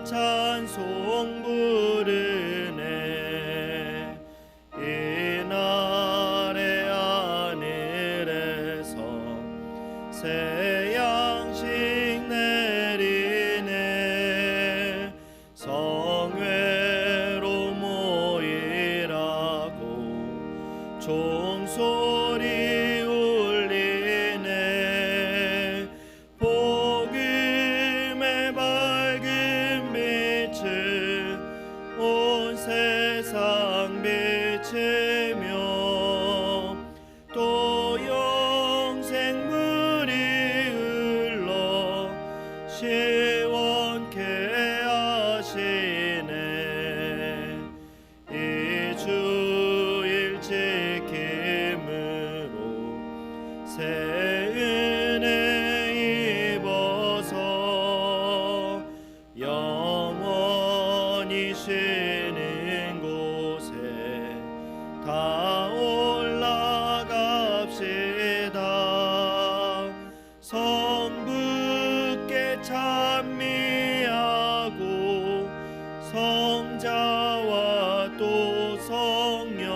찬송 부르네. 이날의 하늘에서 새 양식 내리네. 성회로 모이라고 종소리 울리네. 복음의 밝은 빛을 온 세상 비치며 또 영생물이 흘러 시원케 하시네. 이 주일 지킴으로 새 은혜 입어서 영원히 쉬는 곳에 다 올라갑시다. 성부께 찬미하고 성자와 또 성령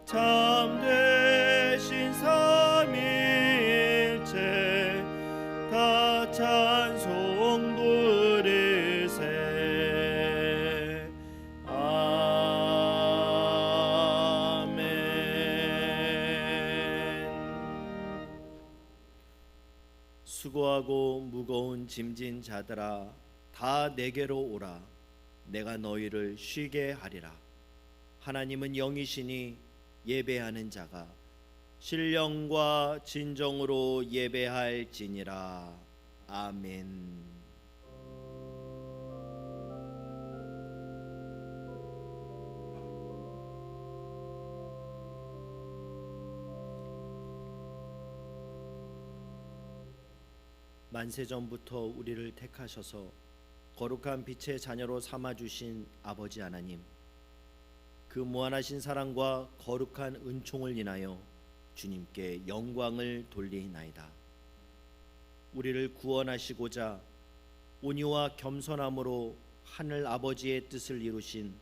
참되신 삼위일체 다 찬송 부르세. 아멘. 수고하고 무거운 짐진 자들아 다 내게로 오라. 내가 너희를 쉬게 하리라. 하나님은 영이시니 예배하는 자가 신령과 진정으로 예배할지니라. 아멘. 만세전부터 우리를 택하셔서 거룩한 빛의 자녀로 삼아주신 아버지 하나님, 그 무한하신 사랑과 거룩한 은총을 인하여 주님께 영광을 돌리나이다. 우리를 구원하시고자 온유와 겸손함으로 하늘 아버지의 뜻을 이루신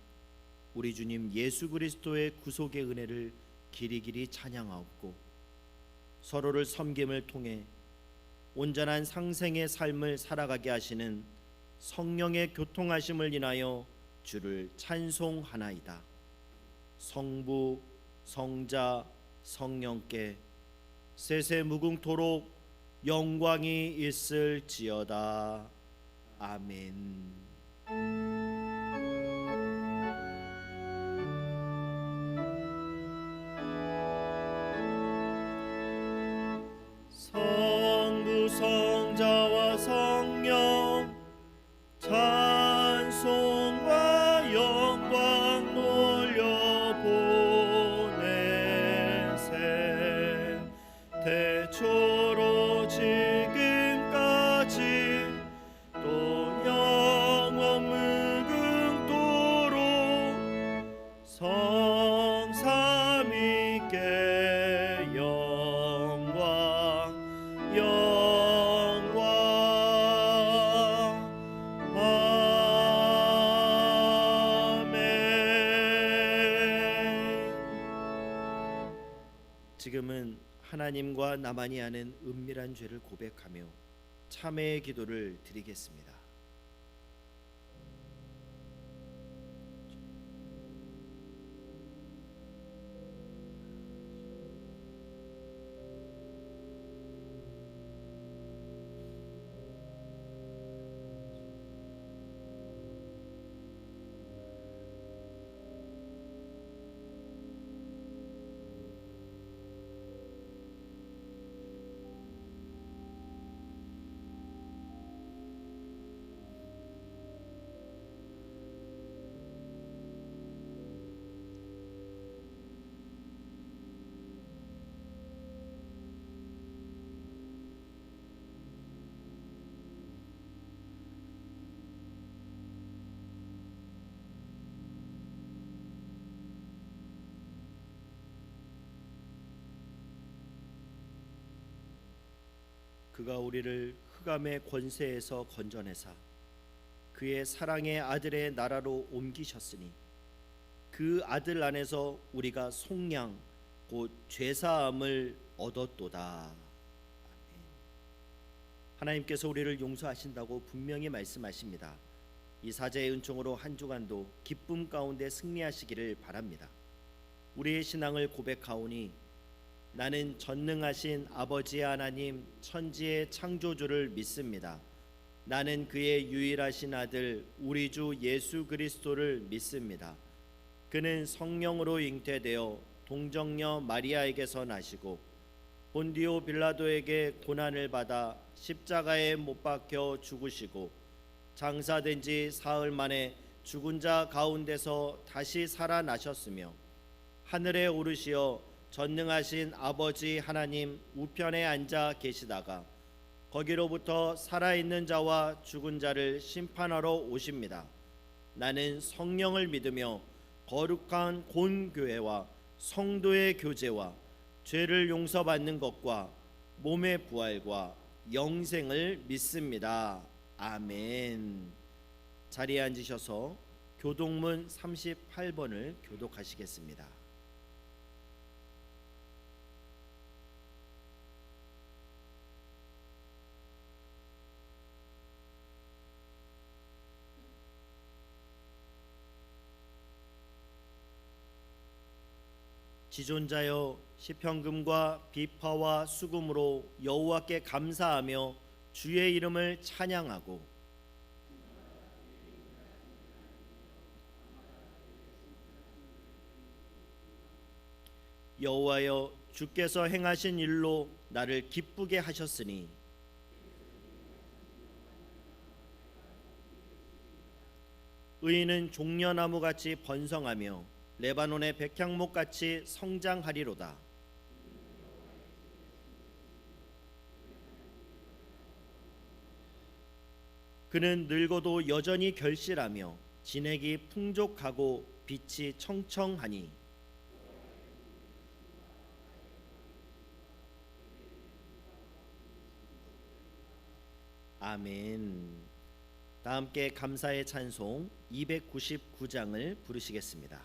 우리 주님 예수 그리스도의 구속의 은혜를 길이길이 찬양하옵고, 서로를 섬김을 통해 온전한 상생의 삶을 살아가게 하시는 성령의 교통하심을 인하여 주를 찬송하나이다. 성부, 성자, 성령께 세세무궁토록 영광이 있을지어다. 아멘. 성부, 성자와 성령 찬송과 영광 돌려보내세. 태초로 지금까지 또 영원 무궁토록 성삼위께 영광 영광. 아멘. 지금은 하나님과 나만이 아는 은밀한 죄를 고백하며 참회의 기도를 드리겠습니다. 그가 우리를 흑암의 권세에서 건져내사 그의 사랑의 아들의 나라로 옮기셨으니 그 아들 안에서 우리가 속량 곧 죄사함을 얻었도다. 아멘. 하나님께서 우리를 용서하신다고 분명히 말씀하십니다. 이 사제의 은총으로 한 주간도 기쁨 가운데 승리하시기를 바랍니다. 우리의 신앙을 고백하오니 나는 전능하신 아버지 하나님 천지의 창조주를 믿습니다. 나는 그의 유일하신 아들 우리 주 예수 그리스도를 믿습니다. 그는 성령으로 잉태되어 동정녀 마리아에게서 나시고 본디오 빌라도에게 고난을 받아 십자가에 못 박혀 죽으시고 장사된 지 사흘 만에 죽은 자 가운데서 다시 살아나셨으며 하늘에 오르시어 전능하신 아버지 하나님 우편에 앉아 계시다가 거기로부터 살아있는 자와 죽은 자를 심판하러 오십니다. 나는 성령을 믿으며 거룩한 본교회와 성도의 교제와 죄를 용서받는 것과 몸의 부활과 영생을 믿습니다. 아멘. 자리에 앉으셔서 교독문 38번을 교독하시겠습니다. 지존자여 시편금과 비파와 수금으로 여호와께 감사하며 주의 이름을 찬양하고 여호와여 주께서 행하신 일로 나를 기쁘게 하셨으니 의인은 종려나무같이 번성하며 레바논의 백향목같이 성장하리로다. 그는 늙어도 여전히 결실하며 진액이 풍족하고 빛이 청청하니 아멘. 다 함께 감사의 찬송 299장을 부르시겠습니다.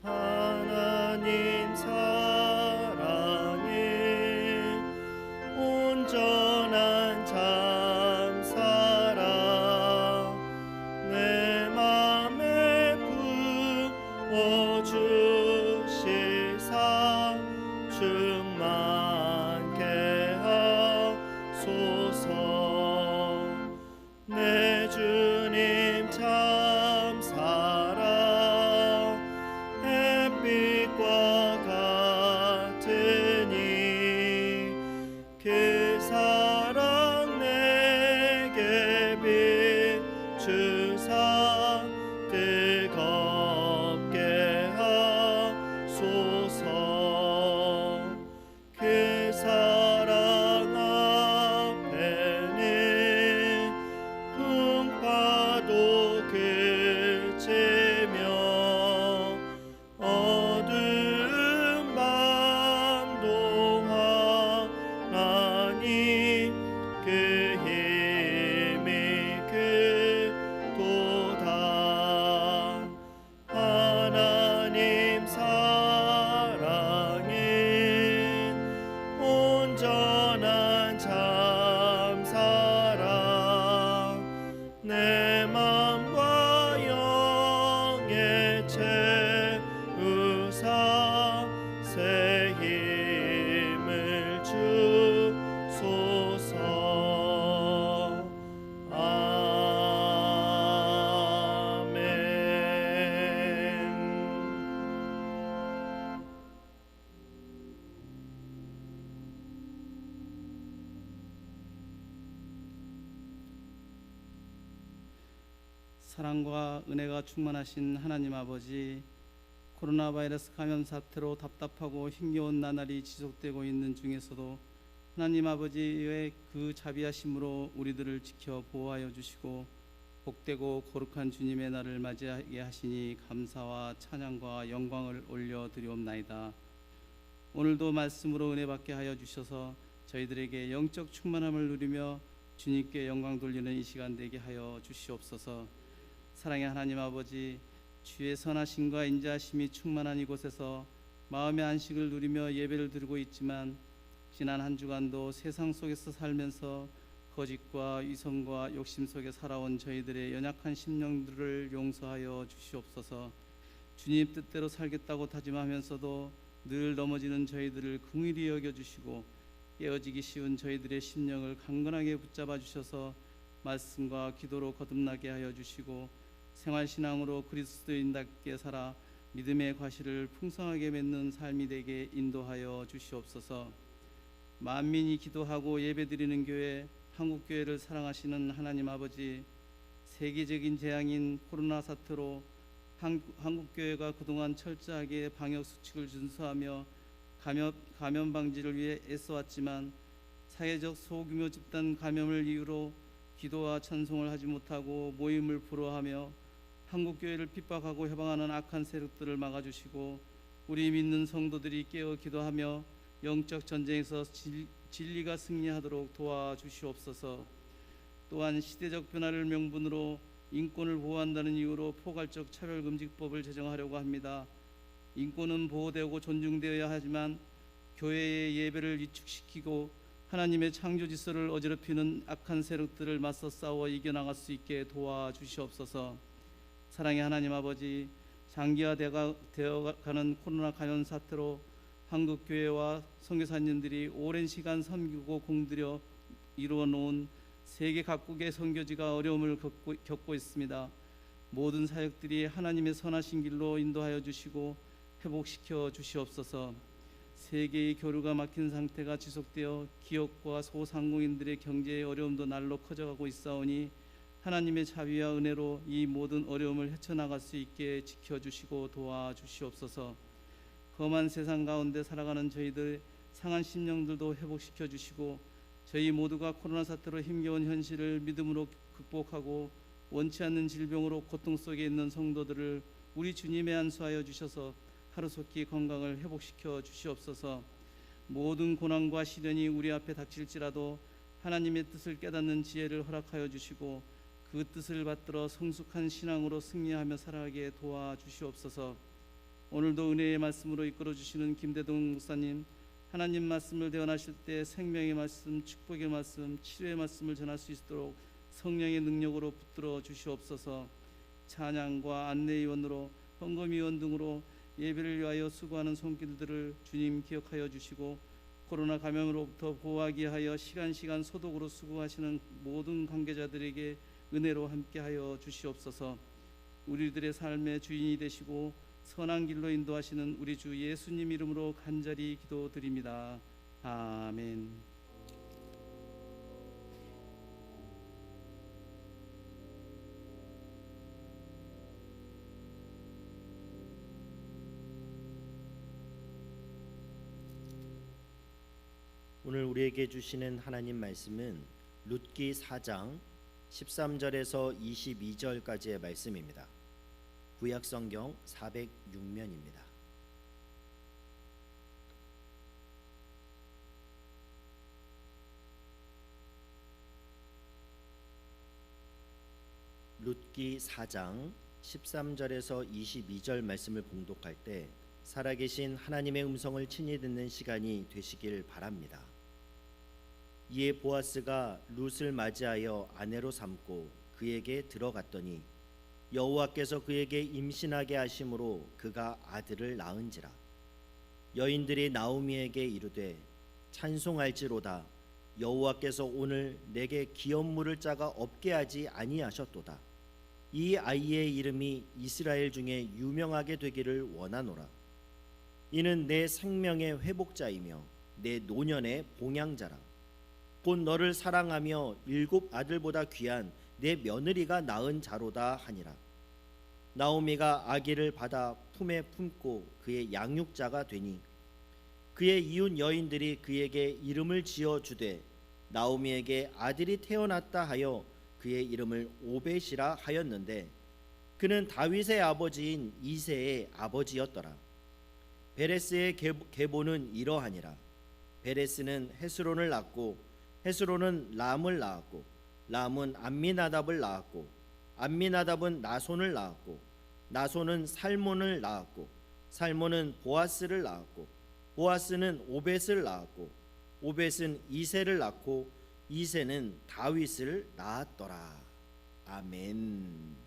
하나님 사랑에 온전한 참사랑 내 맘에 부어주시사 충만케 하소서. 내 주님 참사랑 빛과 같으니 그 사랑 내게 비추사 뜨겁게 하소서. 그 사랑 앞에는 풍파도 그치며 어두운 밤도 하나님 그 힘이 크도다. 하나님 사랑은 온전한 참사랑 내 맘과 영의 채우사 새 힘을 주소서. 아멘. 사랑과 은혜가 충만하신 하나님 아버지, 코로나 바이러스 감염 사태로 답답하고 힘겨운 나날이 지속되고 있는 중에서도 하나님 아버지의 그 자비하심으로 우리들을 지켜 보호하여 주시고 복되고 거룩한 주님의 날을 맞이하게 하시니 감사와 찬양과 영광을 올려드리옵나이다. 오늘도 말씀으로 은혜 받게 하여 주셔서 저희들에게 영적 충만함을 누리며 주님께 영광 돌리는 이 시간 되게 하여 주시옵소서. 사랑의 하나님 아버지, 주의 선하심과 인자하심이 충만한 이곳에서 마음의 안식을 누리며 예배를 드리고 있지만 지난 한 주간도 세상 속에서 살면서 거짓과 위선과 욕심 속에 살아온 저희들의 연약한 심령들을 용서하여 주시옵소서. 주님 뜻대로 살겠다고 다짐하면서도 늘 넘어지는 저희들을 긍휼히 여겨주시고 깨어지기 쉬운 저희들의 심령을 강건하게 붙잡아 주셔서 말씀과 기도로 거듭나게 하여 주시고 생활신앙으로 그리스도인답게 살아 믿음의 과실을 풍성하게 맺는 삶이 되게 인도하여 주시옵소서. 만민이 기도하고 예배드리는 교회 한국교회를 사랑하시는 하나님 아버지, 세계적인 재앙인 코로나 사태로 한국교회가 그동안 철저하게 방역수칙을 준수하며 감염 방지를 위해 애써왔지만 사회적 소규모 집단 감염을 이유로 기도와 찬송을 하지 못하고 모임을 불허하며 한국교회를 핍박하고 해방하는 악한 세력들을 막아주시고 우리 믿는 성도들이 깨어 기도하며 영적 전쟁에서 진리가 승리하도록 도와주시옵소서. 또한 시대적 변화를 명분으로 인권을 보호한다는 이유로 포괄적 차별금지법을 제정하려고 합니다. 인권은 보호되고 존중되어야 하지만 교회의 예배를 위축시키고 하나님의 창조 질서를 어지럽히는 악한 세력들을 맞서 싸워 이겨나갈 수 있게 도와주시옵소서. 사랑의 하나님 아버지, 장기화되어가는 코로나 감염 사태로 한국 교회와 선교사님들이 오랜 시간 섬기고 공들여 이루어 놓은 세계 각국의 선교지가 어려움을 겪고 있습니다. 모든 사역들이 하나님의 선하신 길로 인도하여 주시고 회복시켜 주시옵소서. 세계의 교류가 막힌 상태가 지속되어 기업과 소상공인들의 경제의 어려움도 날로 커져가고 있사오니 하나님의 자비와 은혜로 이 모든 어려움을 헤쳐나갈 수 있게 지켜주시고 도와주시옵소서. 험한 세상 가운데 살아가는 저희들 상한 심령들도 회복시켜 주시고 저희 모두가 코로나 사태로 힘겨운 현실을 믿음으로 극복하고 원치 않는 질병으로 고통 속에 있는 성도들을 우리 주님에 안수하여 주셔서 하루속히 건강을 회복시켜 주시옵소서. 모든 고난과 시련이 우리 앞에 닥칠지라도 하나님의 뜻을 깨닫는 지혜를 허락하여 주시고 그 뜻을 받들어 성숙한 신앙으로 승리하며 살아가게 도와주시옵소서. 오늘도 은혜의 말씀으로 이끌어 주시는 김대동 목사님, 하나님 말씀을 대언하실 때 생명의 말씀, 축복의 말씀, 치료의 말씀을 전할 수 있도록 성령의 능력으로 붙들어 주시옵소서. 찬양과 안내위원으로 헌금위원 등으로 예배를 위하여 수고하는 손길들을 주님 기억하여 주시고 코로나 감염으로부터 보호하기 위하여 시간 소독으로 수고하시는 모든 관계자들에게 은혜로 함께하여 주시옵소서. 우리들의 삶의 주인이 되시고 선한 길로 인도하시는 우리 주 예수님 이름으로 간절히 기도드립니다. 아멘. 오늘 우리에게 주시는 하나님 말씀은 룻기 4장 13절에서 22절까지의 말씀입니다. 구약성경 406면입니다. 룻기 4장 13절에서 22절 말씀을 봉독할 때 살아계신 하나님의 음성을 친히 듣는 시간이 되시길 바랍니다. 이에 보아스가 룻을 맞이하여 아내로 삼고 그에게 들어갔더니 여호와께서 그에게 임신하게 하심으로 그가 아들을 낳은지라. 여인들이 나오미에게 이르되 찬송할지로다. 여호와께서 오늘 내게 기업 물을 자가 없게 하지 아니하셨도다. 이 아이의 이름이 이스라엘 중에 유명하게 되기를 원하노라. 이는 내 생명의 회복자이며 내 노년의 봉양자라. 곧 너를 사랑하며 7 아들보다 귀한 내 며느리가 낳은 자로다 하니라. 나오미가 아기를 받아 품에 품고 그의 양육자가 되니 그의 이웃 여인들이 그에게 이름을 지어 주되 나오미에게 아들이 태어났다 하여 그의 이름을 오벳이라 하였는데 그는 다윗의 아버지인 이새의 아버지였더라. 베레스의 계보는 이러하니라. 베레스는 헤스론을 낳고 헤스론은 람을 낳았고 람은 암미나답을 낳았고 암미나답은 나손을 낳았고 나손은 살몬을 낳았고 살몬은 보아스를 낳았고 보아스는 오벳을 낳았고 오벳은 이새를 낳고 이새는 다윗을 낳았더라. 아멘.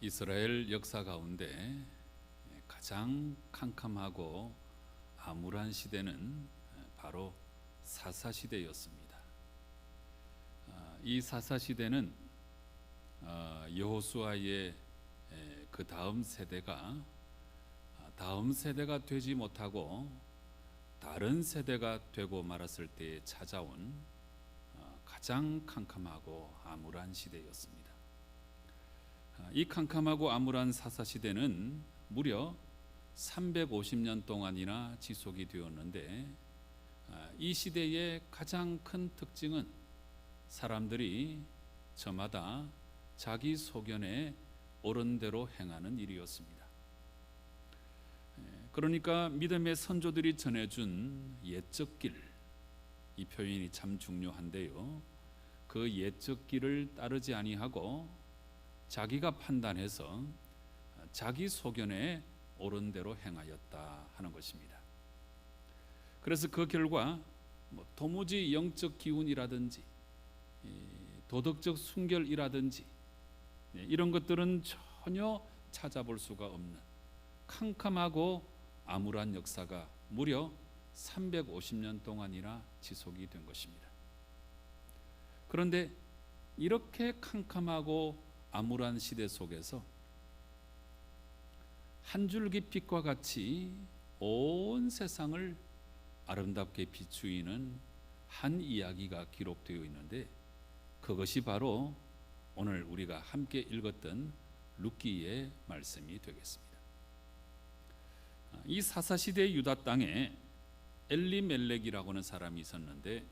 이스라엘 역사 가운데 가장 캄캄하고 암울한 시대는 바로 사사시대였습니다. 이 사사시대는 여호수아의 그 다음 세대가 되지 못하고 다른 세대가 되고 말았을 때에 찾아온 가장 캄캄하고 암울한 시대였습니다. 이 캄캄하고 암울한 사사시대는 무려 350년 동안이나 지속이 되었는데, 이 시대의 가장 큰 특징은 사람들이 저마다 자기 소견에 옳은 대로 행하는 일이었습니다. 그러니까 믿음의 선조들이 전해준 옛적 길, 이 표현이 참 중요한데요, 그 옛적 길을 따르지 아니하고 자기가 판단해서 자기 소견에 옳은 대로 행하였다 하는 것입니다. 그래서 그 결과 도무지 영적 기운이라든지 도덕적 순결이라든지 이런 것들은 전혀 찾아볼 수가 없는 캄캄하고 암울한 역사가 무려 350년 동안이나 지속이 된 것입니다. 그런데 이렇게 캄캄하고 암울한 시대 속에서 한 줄기 빛과 같이 온 세상을 아름답게 비추이는 한 이야기가 기록되어 있는데, 그것이 바로 오늘 우리가 함께 읽었던 룻기의 말씀이 되겠습니다. 이 사사시대 유다 땅에 엘리멜렉이라고 하는 사람이 있었는데,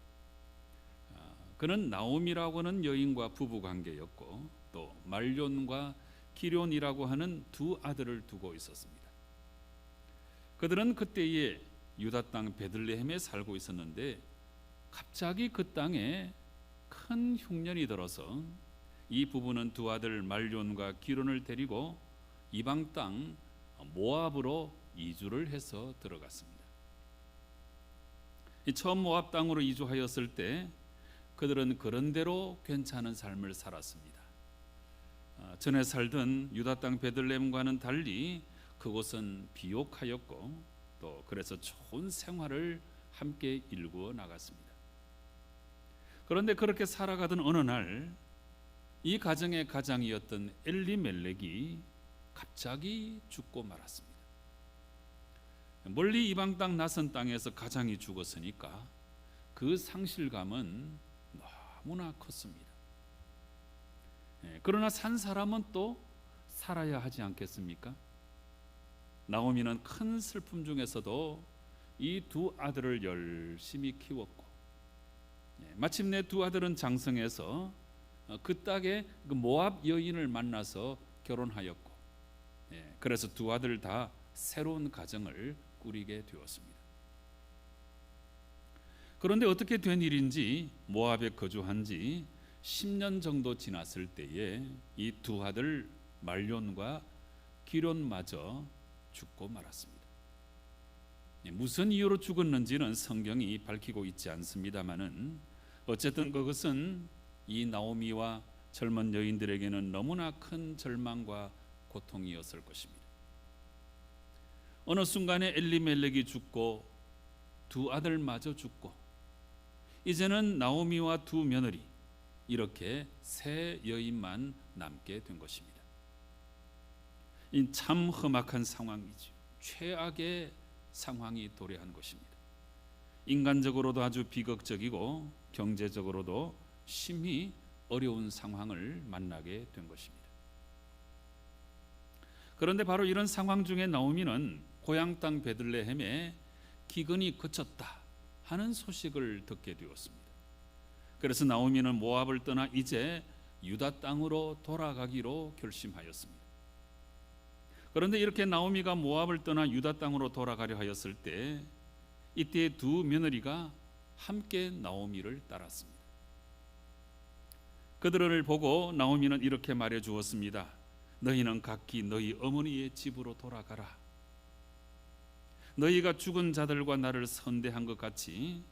그는 나오미라고 하는 여인과 부부관계였고 또 말론과 기럨이라고 하는 두 아들을 두고 있었습니다. 그들은 그때에 유다 땅 베들레헴에 살고 있었는데, 갑자기 그 땅에 큰 흉년이 들어서 이 부부는 두 아들 말론과 기럨을 데리고 이방 땅 모압으로 이주를 해서 들어갔습니다. 처음 모압 땅으로 이주하였을 때 그들은 그런대로 괜찮은 삶을 살았습니다. 전에 살던 유다 땅 베들레헴과는 달리 그곳은 비옥하였고 또 그래서 좋은 생활을 함께 일구어 나갔습니다. 그런데 그렇게 살아가던 어느 날 이 가정의 가장이었던 엘리멜렉이 갑자기 죽고 말았습니다. 멀리 이방 땅 낯선 땅에서 가장이 죽었으니까 그 상실감은 너무나 컸습니다. 그러나 산 사람은 또 살아야 하지 않겠습니까? 나오미는 큰 슬픔 중에서도 이 두 아들을 열심히 키웠고, 마침내 두 아들은 장성해서 그 땅에 그 모압 여인을 만나서 결혼하였고, 그래서 두 아들 다 새로운 가정을 꾸리게 되었습니다. 그런데 어떻게 된 일인지 모압에 거주한 지 10년 정도 지났을 때에 이 두 아들 말론과 기럨마저 죽고 말았습니다. 무슨 이유로 죽었는지는 성경이 밝히고 있지 않습니다마는 어쨌든 그것은 이 나오미와 젊은 여인들에게는 너무나 큰 절망과 고통이었을 것입니다. 어느 순간에 엘리멜렉이 죽고 두 아들마저 죽고 이제는 나오미와 두 며느리, 이렇게 세 여인만 남게 된 것입니다. 이 참 험악한 상황이죠. 최악의 상황이 도래한 것입니다. 인간적으로도 아주 비극적이고 경제적으로도 심히 어려운 상황을 만나게 된 것입니다. 그런데 바로 이런 상황 중에 나오미는 고향 땅 베들레헴에 기근이 그쳤다 하는 소식을 듣게 되었습니다. 그래서 나오미는 모압을 떠나 이제 유다 땅으로 돌아가기로 결심하였습니다. 그런데 이렇게 나오미가 모압을 떠나 유다 땅으로 돌아가려 하였을 때 이때 두 며느리가 함께 나오미를 따랐습니다. 그들을 보고 나오미는 이렇게 말해 주었습니다. 너희는 각기 너희 어머니의 집으로 돌아가라. 너희가 죽은 자들과 나를 선대한 것 같이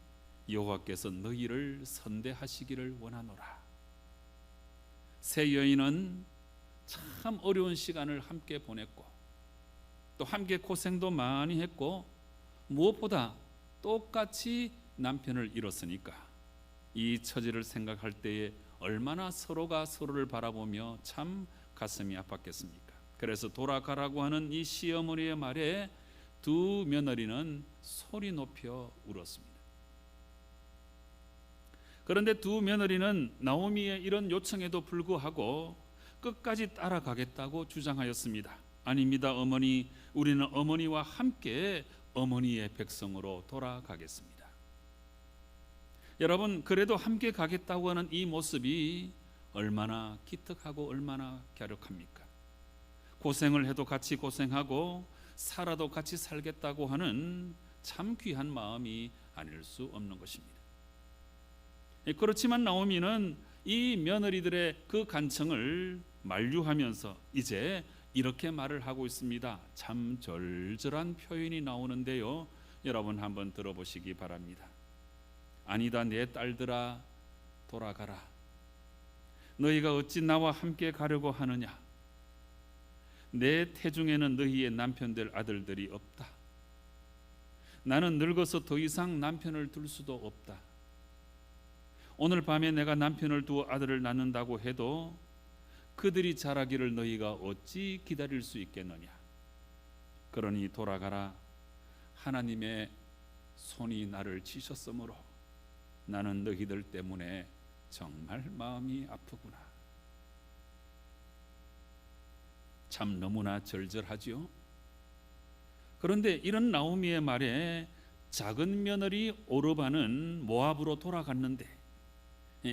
여호와께서 너희를 선대하시기를 원하노라. 세 여인은 참 어려운 시간을 함께 보냈고 또 함께 고생도 많이 했고 무엇보다 똑같이 남편을 잃었으니까 이 처지를 생각할 때에 얼마나 서로가 서로를 바라보며 참 가슴이 아팠겠습니까? 그래서 돌아가라고 하는 이 시어머니의 말에 두 며느리는 소리 높여 울었습니다. 그런데 두 며느리는 나오미의 이런 요청에도 불구하고 끝까지 따라가겠다고 주장하였습니다. 아닙니다, 어머니. 우리는 어머니와 함께 어머니의 백성으로 돌아가겠습니다. 여러분, 그래도 함께 가겠다고 하는 이 모습이 얼마나 기특하고 얼마나 갸륵합니까? 고생을 해도 같이 고생하고 살아도 같이 살겠다고 하는 참 귀한 마음이 아닐 수 없는 것입니다. 그렇지만 나오미는 이 며느리들의 그 간청을 만류하면서 이제 이렇게 말을 하고 있습니다. 참 절절한 표현이 나오는데요, 여러분 한번 들어보시기 바랍니다. 아니다, 내 딸들아, 돌아가라. 너희가 어찌 나와 함께 가려고 하느냐? 내 태중에는 너희의 남편 될 아들들이 없다. 나는 늙어서 더 이상 남편을 둘 수도 없다. 오늘 밤에 내가 남편을 두어 아들을 낳는다고 해도 그들이 자라기를 너희가 어찌 기다릴 수 있겠느냐? 그러니 돌아가라. 하나님의 손이 나를 치셨으므로 나는 너희들 때문에 정말 마음이 아프구나. 참 너무나 절절하지요. 그런데 이런 나오미의 말에 작은 며느리 오르바는 모압으로 돌아갔는데,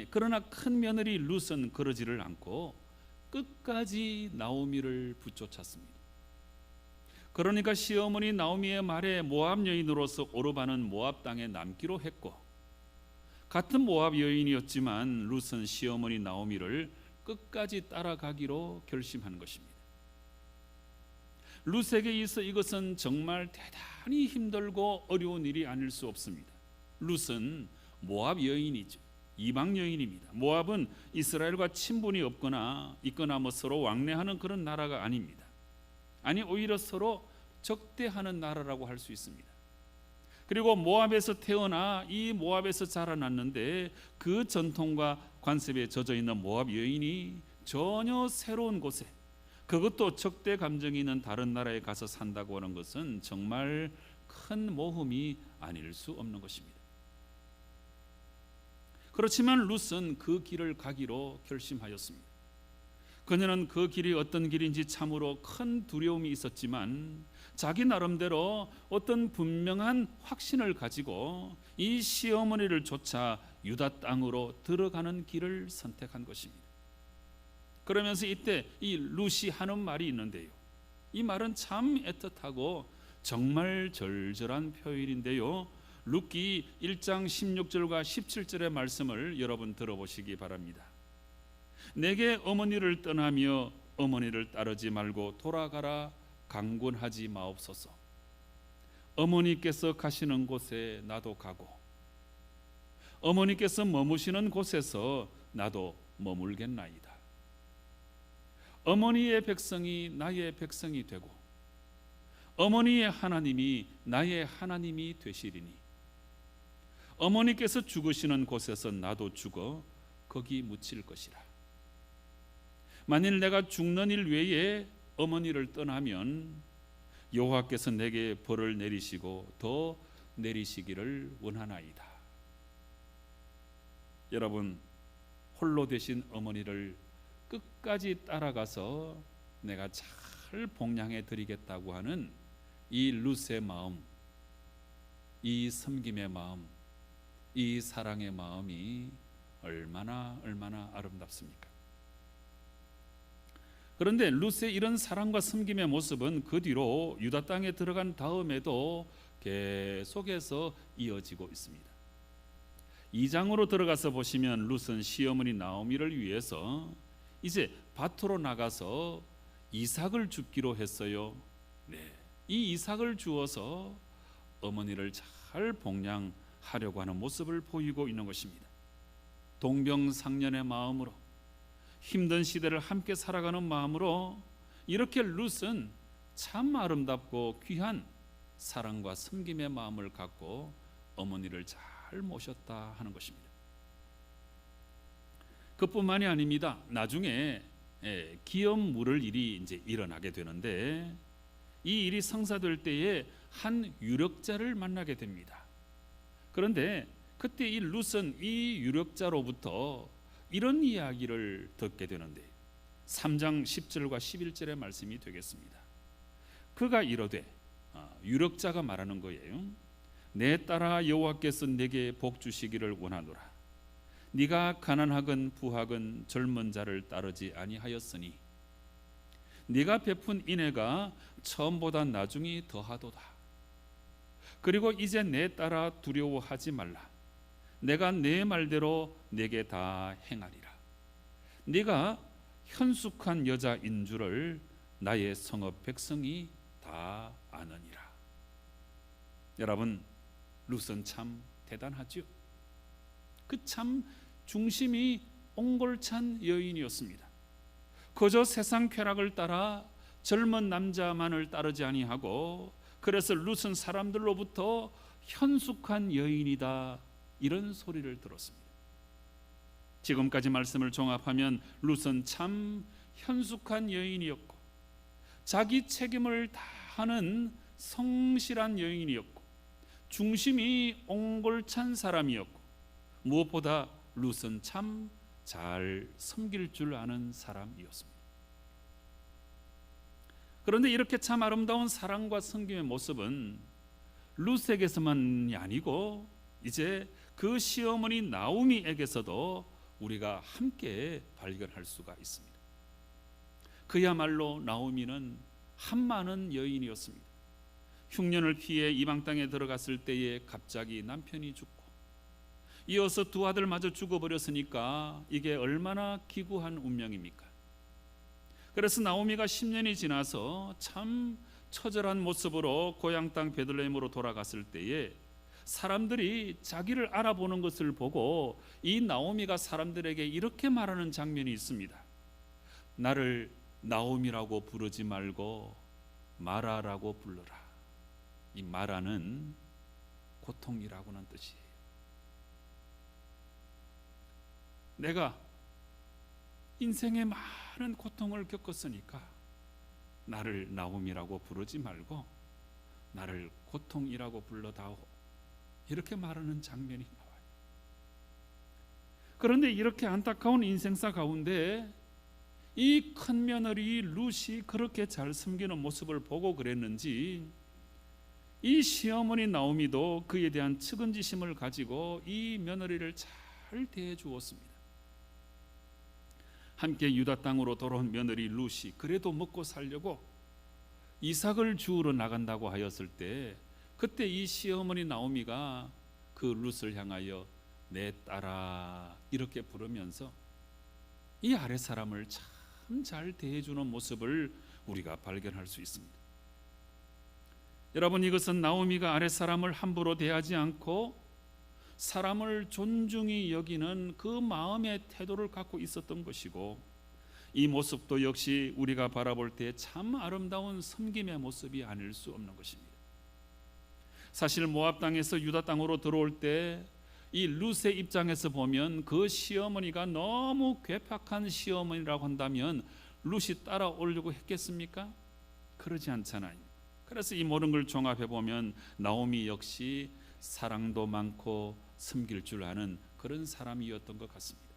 그러나 큰 며느리 룻은 그러지를 않고 끝까지 나오미를 붙쫓았습니다. 그러니까 시어머니 나오미의 말에 모압 여인으로서 오르바는 모압 땅에 남기로 했고, 같은 모압 여인이었지만 룻은 시어머니 나오미를 끝까지 따라가기로 결심한 것입니다. 룻에게 있어 이것은 정말 대단히 힘들고 어려운 일이 아닐 수 없습니다. 룻은 모압 여인이죠. 이방 여인입니다. 모압은 이스라엘과 친분이 있거나 뭐 서로 왕래하는 그런 나라가 아닙니다. 아니, 오히려 서로 적대하는 나라라고 할 수 있습니다. 그리고 모압에서 태어나 이 모압에서 자라났는데 그 전통과 관습에 젖어 있는 모압 여인이 전혀 새로운 곳에, 그것도 적대 감정이 있는 다른 나라에 가서 산다고 하는 것은 정말 큰 모험이 아닐 수 없는 것입니다. 그렇지만 룻은 그 길을 가기로 결심하였습니다. 그녀는 그 길이 어떤 길인지 참으로 큰 두려움이 있었지만 자기 나름대로 어떤 분명한 확신을 가지고 이 시어머니를 쫓아 유다 땅으로 들어가는 길을 선택한 것입니다. 그러면서 이때 이 룻이 하는 말이 있는데요, 이 말은 참 애틋하고 정말 절절한 표현인데요, 룻기 1장 16절과 17절의 말씀을 여러분 들어보시기 바랍니다. 내게 어머니를 떠나며 어머니를 따르지 말고 돌아가라 강권하지 마옵소서. 어머니께서 가시는 곳에 나도 가고 어머니께서 머무시는 곳에서 나도 머물겠나이다. 어머니의 백성이 나의 백성이 되고 어머니의 하나님이 나의 하나님이 되시리니 어머니께서 죽으시는 곳에서 나도 죽어 거기 묻힐 것이라. 만일 내가 죽는 일 외에 어머니를 떠나면 여호와께서 내게 벌을 내리시고 더 내리시기를 원하나이다. 여러분, 홀로 되신 어머니를 끝까지 따라가서 내가 잘 복양해 드리겠다고 하는 이 룻의 마음, 이 섬김의 마음, 이 사랑의 마음이 얼마나 아름답습니까? 그런데 룻의 이런 사랑과 섬김의 모습은 그 뒤로 유다 땅에 들어간 다음에도 계속해서 이어지고 있습니다. 2장으로 들어가서 보시면 룻은 시어머니 나오미를 위해서 이제 밭으로 나가서 이삭을 줍기로 했어요. 이 이삭을 주어서 어머니를 잘 복양하려고 하는 모습을 보이고 있는 것입니다. 동병상련의 마음으로, 힘든 시대를 함께 살아가는 마음으로 이렇게 룻은 참 아름답고 귀한 사랑과 섬김의 마음을 갖고 어머니를 잘 모셨다 하는 것입니다. 그뿐만이 아닙니다. 나중에 기업 물을 일이 이제 일어나게 되는데 이 일이 성사될 때에 한 유력자를 만나게 됩니다. 그런데 그때 이 룻은 이 유력자로부터 이런 이야기를 듣게 되는데, 3장 10절과 11절의 말씀이 되겠습니다. 그가 이르되, 유력자가 말하는 거예요. 내 딸아 여호와께서 내게 복 주시기를 원하노라. 네가 가난하건 부하건 젊은 자를 따르지 아니하였으니 네가 베푼 인애가 처음보다 나중이 더하도다. 그리고 이제 내 딸아 두려워하지 말라. 내가 내 말대로 내게 다 행하리라. 네가 현숙한 여자인 줄을 나의 성읍 백성이 다 아느니라. 여러분, 룻은 참 대단하죠. 그 참 중심이 옹골찬 여인이었습니다. 그저 세상 쾌락을 따라 젊은 남자만을 따르지 아니하고, 그래서 룻은 사람들로부터 현숙한 여인이다 이런 소리를 들었습니다. 지금까지 말씀을 종합하면 룻은 참 현숙한 여인이었고, 자기 책임을 다하는 성실한 여인이었고, 중심이 옹골찬 사람이었고, 무엇보다 룻은 참 잘 섬길 줄 아는 사람이었습니다. 그런데 이렇게 참 아름다운 사랑과 섬김의 모습은 룻에게서만이 아니고 이제 그 시어머니 나오미에게서도 우리가 함께 발견할 수가 있습니다. 그야말로 나오미는 한많은 여인이었습니다. 흉년을 피해 이방 땅에 들어갔을 때에 갑자기 남편이 죽고, 이어서 두 아들마저 죽어버렸으니까 이게 얼마나 기구한 운명입니까? 그래서 나오미가 10년이 지나서 참 처절한 모습으로 고향 땅 베들레헴으로 돌아갔을 때에 사람들이 자기를 알아보는 것을 보고 이 나오미가 사람들에게 이렇게 말하는 장면이 있습니다. 나를 나오미라고 부르지 말고 마라라고 불러라. 이 마라는 고통이라고는 뜻이에요. 내가 인생에 많은 고통을 겪었으니까 나를 나오미라고 부르지 말고 나를 고통이라고 불러다오. 이렇게 말하는 장면이 나와요. 그런데 이렇게 안타까운 인생사 가운데 이 큰 며느리 룻이 그렇게 잘 섬기는 모습을 보고 그랬는지, 이 시어머니 나오미도 그에 대한 측은지심을 가지고 이 며느리를 잘 대해 주었습니다. 함께 유다 땅으로 돌아온 며느리 룻이 그래도 먹고 살려고 이삭을 주우러 나간다고 하였을 때, 그때 이 시어머니 나오미가 그 룻을 향하여 내 딸아 이렇게 부르면서 이 아랫 사람을 참 잘 대해주는 모습을 우리가 발견할 수 있습니다. 여러분, 이것은 나오미가 아랫 사람을 함부로 대하지 않고 사람을 존중히 여기는 그 마음의 태도를 갖고 있었던 것이고, 이 모습도 역시 우리가 바라볼 때 참 아름다운 섬김의 모습이 아닐 수 없는 것입니다. 사실 모압 땅에서 유다 땅으로 들어올 때 이 룻의 입장에서 보면 그 시어머니가 너무 괴팍한 시어머니라고 한다면 룻이 따라오려고 했겠습니까? 그러지 않잖아요. 그래서 이 모든 걸 종합해 보면 나오미 역시 사랑도 많고 섬길 줄 아는 그런 사람이었던 것 같습니다.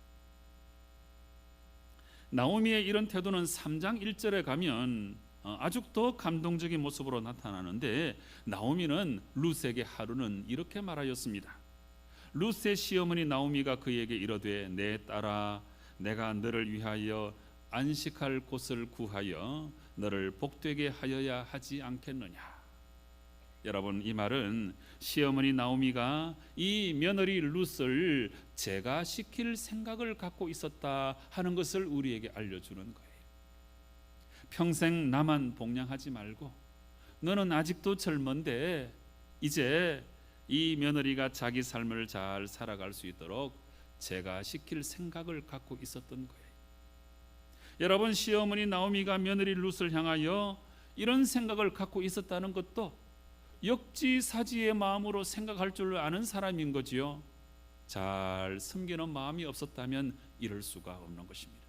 나오미의 이런 태도는 3장 1절에 가면 아주 더 감동적인 모습으로 나타나는데, 나오미는 룻에게 하루는 이렇게 말하였습니다. 룻의 시어머니 나오미가 그에게 이르되 내 딸아 내가 너를 위하여 안식할 곳을 구하여 너를 복되게 하여야 하지 않겠느냐. 여러분, 이 말은 시어머니 나오미가 이 며느리 룻을 제가 시킬 생각을 갖고 있었다 하는 것을 우리에게 알려주는 거예요. 평생 나만 복양하지 말고 너는 아직도 젊은데 이제 이 며느리가 자기 삶을 잘 살아갈 수 있도록 제가 시킬 생각을 갖고 있었던 거예요. 여러분, 시어머니 나오미가 며느리 룻을 향하여 이런 생각을 갖고 있었다는 것도 역지사지의 마음으로 생각할 줄 아는 사람인 거지요. 잘 섬기는 마음이 없었다면 이럴 수가 없는 것입니다.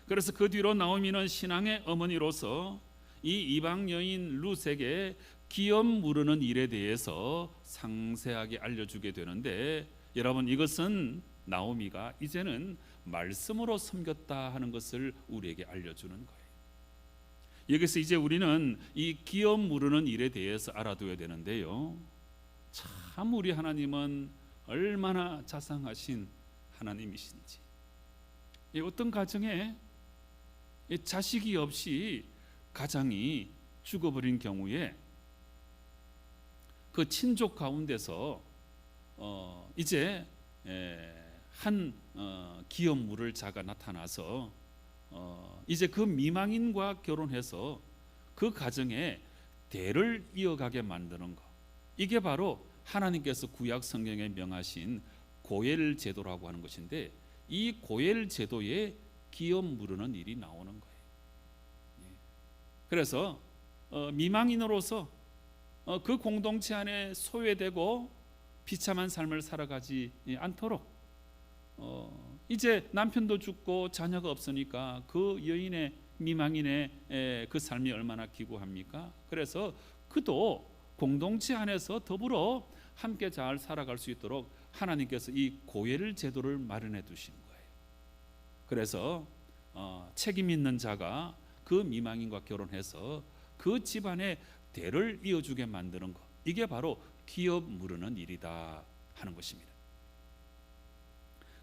그래서 그 뒤로 나오미는 신앙의 어머니로서 이 이방 여인 룻에게 기업 무르는 일에 대해서 상세하게 알려주게 되는데, 여러분, 이것은 나오미가 이제는 말씀으로 섬겼다 하는 것을 우리에게 알려주는 거예요. 여기서 이제 우리는 이 기업 무르는 일에 대해서 알아둬야 되는데요, 참 우리 하나님은 얼마나 자상하신 하나님이신지. 어떤 가정에 자식이 없이 가장이 죽어버린 경우에 그 친족 가운데서 이제 한 기업 물을 자가 나타나서 이제 그 미망인과 결혼해서 그 가정에 대를 이어가게 만드는 것, 이게 바로 하나님께서 구약 성경에 명하신 고엘 제도라고 하는 것인데, 이 고엘 제도에 기업 무르는 일이 나오는 거예요. 그래서 미망인으로서 그 공동체 안에 소외되고 비참한 삶을 살아가지 않도록 이제 남편도 죽고 자녀가 없으니까 그 여인의 미망인의 그 삶이 얼마나 기구합니까? 그래서 그도 공동체 안에서 더불어 함께 잘 살아갈 수 있도록 하나님께서 이 고엘 제도를 마련해 두신 거예요. 그래서 책임 있는 자가 그 미망인과 결혼해서 그 집안의 대를 이어주게 만드는 것, 이게 바로 기업 무르는 일이다 하는 것입니다.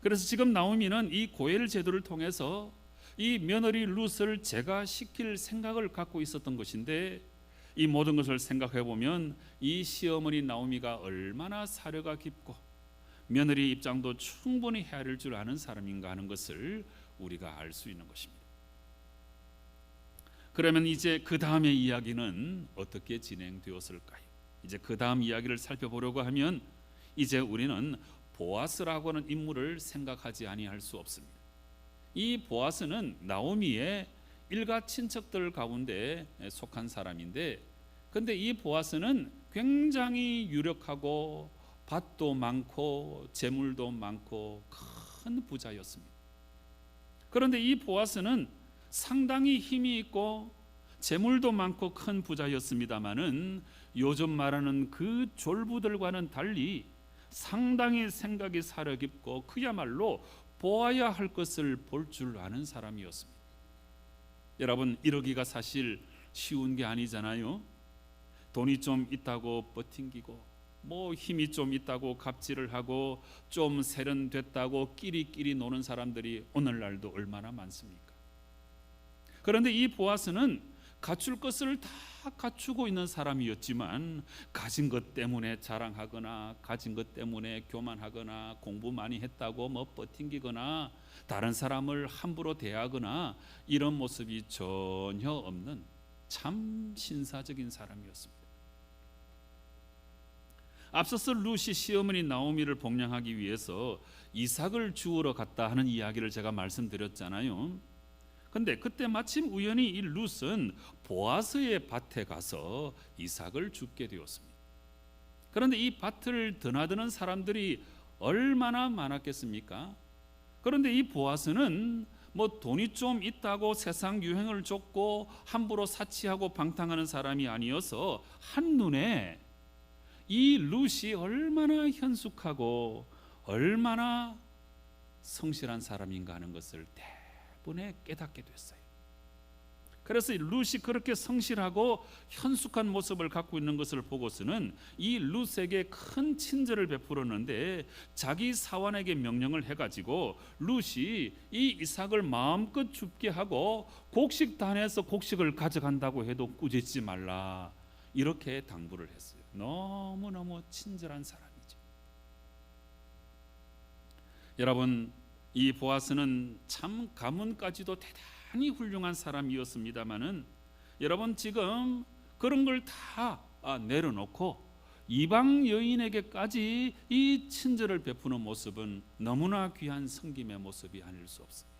그래서 지금 나오미는 이 고엘 제도를 통해서 이 며느리 룻을 제거시킬 생각을 갖고 있었던 것인데, 이 모든 것을 생각해 보면 이 시어머니 나오미가 얼마나 사려가 깊고 며느리 입장도 충분히 헤아릴 줄 아는 사람인가 하는 것을 우리가 알 수 있는 것입니다. 그러면 이제 그 다음의 이야기는 어떻게 진행되었을까요? 이제 그 다음 이야기를 살펴보려고 하면 이제 우리는 보아스라고 하는 인물을 생각하지 아니할 수 없습니다. 이 보아스는 나오미의 일가 친척들 가운데 속한 사람인데, 근데 이 보아스는 굉장히 유력하고 밭도 많고 재물도 많고 큰 부자였습니다. 그런데 이 보아스는 상당히 힘이 있고 재물도 많고 큰 부자였습니다마는 요즘 말하는 그 졸부들과는 달리 상당히 생각이 사려 깊고 그야말로 보아야 할 것을 볼 줄 아는 사람이었습니다. 여러분, 이러기가 사실 쉬운 게 아니잖아요. 돈이 좀 있다고 버팅기고 뭐 힘이 좀 있다고 갑질을 하고 좀 세련됐다고 끼리끼리 노는 사람들이 오늘날도 얼마나 많습니까? 그런데 이 보아스는 갖출 것을 다 갖추고 있는 사람이었지만 가진 것 때문에 자랑하거나 가진 것 때문에 교만하거나 공부 많이 했다고 뭐 버팅기거나 다른 사람을 함부로 대하거나 이런 모습이 전혀 없는 참 신사적인 사람이었습니다. 앞서서 룻이 시어머니 나오미를 복양하기 위해서 이삭을 주우러 갔다 하는 이야기를 제가 말씀드렸잖아요. 근데 그때 마침 우연히 이 룻은 보아스의 밭에 가서 이삭을 줍게 되었습니다. 그런데 이 밭을 드나드는 사람들이 얼마나 많았겠습니까? 그런데 이 보아스는 뭐 돈이 좀 있다고 세상 유행을 쫓고 함부로 사치하고 방탕하는 사람이 아니어서 한눈에 이 룻이 얼마나 현숙하고 얼마나 성실한 사람인가 하는 것을 대부분에 깨닫게 됐어요. 그래서 룻이 그렇게 성실하고 현숙한 모습을 갖고 있는 것을 보고서는 이 룻에게 큰 친절을 베풀었는데, 자기 사환에게 명령을 해가지고 룻이 이 이삭을 마음껏 줍게 하고 곡식단에서 곡식을 가져간다고 해도 꾸짖지 말라, 이렇게 당부를 했어요. 너무너무 친절한 사람이죠. 여러분, 이 보아스는 참 가문까지도 대단히 훌륭한 사람이었습니다마는 여러분, 지금 그런 걸 다 내려놓고 이방 여인에게까지 이 친절을 베푸는 모습은 너무나 귀한 섬김의 모습이 아닐 수 없습니다.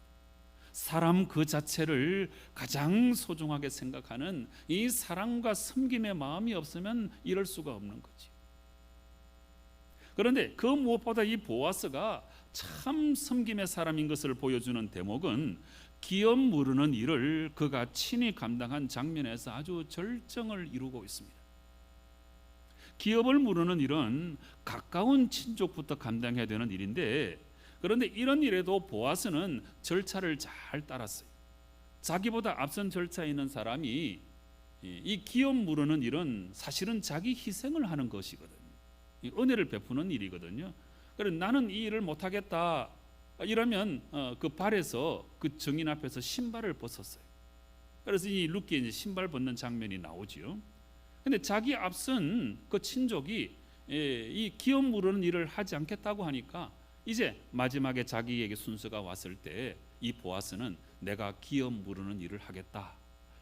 사람 그 자체를 가장 소중하게 생각하는 이 사랑과 섬김의 마음이 없으면 이럴 수가 없는 거지. 그런데 그 무엇보다 이 보아스가 참 섬김의 사람인 것을 보여주는 대목은 기업 무르는 일을 그가 친히 감당한 장면에서 아주 절정을 이루고 있습니다. 기업을 무르는 일은 가까운 친족부터 감당해야 되는 일인데, 그런데 이런 일에도 보아스는 절차를 잘 따랐어요. 자기보다 앞선 절차에 있는 사람이 이 기업 물으는 일은 사실은 자기 희생을 하는 것이거든요. 이 은혜를 베푸는 일이거든요. 그래서 나는 이 일을 못하겠다 이러면 그 발에서 그 증인 앞에서 신발을 벗었어요. 그래서 이 룻기에 이제 신발 벗는 장면이 나오지요. 근데 자기 앞선 그 친족이 이 기업 물으는 일을 하지 않겠다고 하니까 이제 마지막에 자기에게 순서가 왔을 때 이 보아스는 내가 기업 물으는 일을 하겠다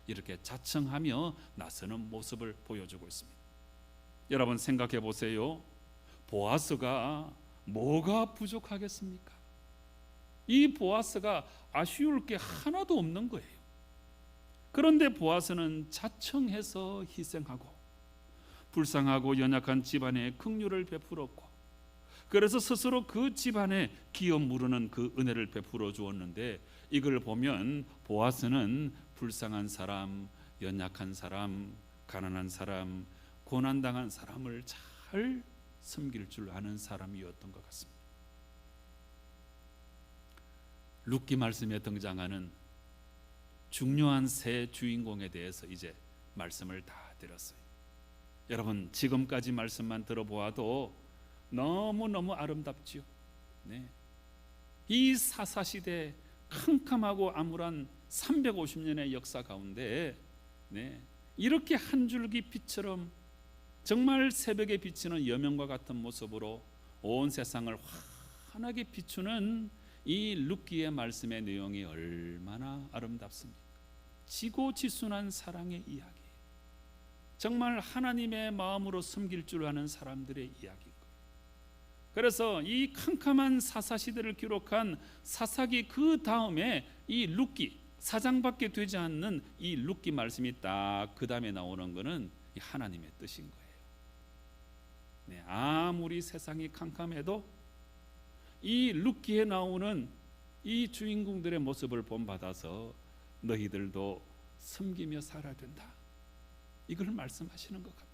이렇게 자청하며 나서는 모습을 보여주고 있습니다. 여러분 생각해 보세요. 보아스가 뭐가 부족하겠습니까? 이 보아스가 아쉬울 게 하나도 없는 거예요. 그런데 보아스는 자청해서 희생하고 불쌍하고 연약한 집안에 긍휼을 베풀었고, 그래서 스스로 그 집안에 기업 물으는 그 은혜를 베풀어 주었는데, 이걸 보면 보아스는 불쌍한 사람, 연약한 사람, 가난한 사람, 고난당한 사람을 잘 섬길 줄 아는 사람이었던 것 같습니다. 룻기 말씀에 등장하는 중요한 세 주인공에 대해서 이제 말씀을 다 드렸어요. 여러분 지금까지 말씀만 들어보아도 너무너무 아름답지요. 네. 이 사사시대 캄캄하고 암울한 350년의 역사 가운데 이렇게 한 줄기 빛처럼 정말 새벽에 비치는 여명과 같은 모습으로 온 세상을 환하게 비추는 이 룻기의 말씀의 내용이 얼마나 아름답습니까? 지고지순한 사랑의 이야기, 정말 하나님의 마음으로 섬길 줄 아는 사람들의 이야기고, 그래서 이 캄캄한 사사시대를 기록한 사사기 그 다음에 이 룻기 4장밖에 되지 않는 이 룻기 말씀이 딱 그 다음에 나오는 것은 이 하나님의 뜻인 거예요. 네, 아무리 세상이 캄캄해도 이 룻기에 나오는 이 주인공들의 모습을 본받아서 너희들도 섬기며 살아야 된다, 이걸 말씀하시는 것 같아요.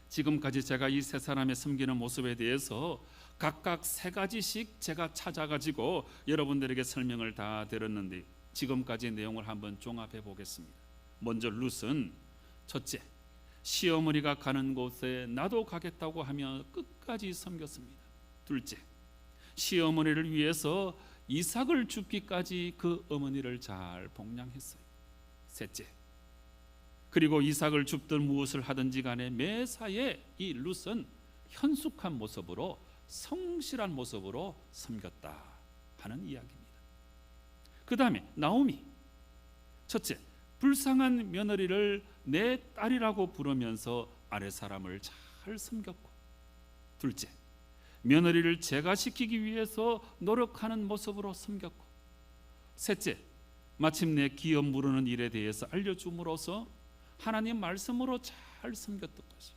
지금까지 제가 이 세 사람의 섬기는 모습에 대해서 각각 세 가지씩 제가 찾아가지고 여러분들에게 설명을 다 드렸는데, 지금까지 내용을 한번 종합해 보겠습니다. 먼저 룻은 첫째, 시어머니가 가는 곳에 나도 가겠다고 하며 끝까지 섬겼습니다. 둘째, 시어머니를 위해서 이삭을 죽기까지 그 어머니를 잘 복양했어요. 셋째, 그리고 이삭을 줍든 무엇을 하든지 간에 매사에 이 룻은 현숙한 모습으로 성실한 모습으로 섬겼다 하는 이야기입니다. 그 다음에 나오미, 첫째, 불쌍한 며느리를 내 딸이라고 부르면서 아래 사람을 잘 섬겼고, 둘째, 며느리를 제가시키기 위해서 노력하는 모습으로 섬겼고, 셋째, 마침내 기업 물으는 일에 대해서 알려줌으로써 하나님 말씀으로 잘 섬겼던 것이.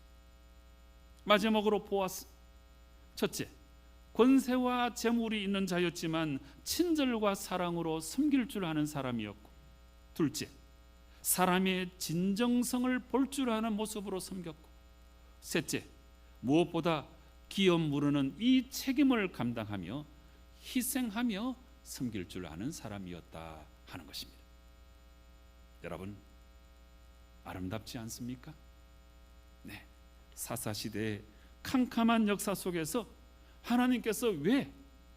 마지막으로 보아스, 첫째, 권세와 재물이 있는 자였지만 친절과 사랑으로 섬길 줄 아는 사람이었고, 둘째, 사람의 진정성을 볼 줄 아는 모습으로 섬겼고, 셋째, 무엇보다 기업 물으는 이 책임을 감당하며 희생하며 섬길 줄 아는 사람이었다 하는 것입니다. 여러분 아름답지 않습니까? 네, 사사시대의 캄캄한 역사 속에서 하나님께서 왜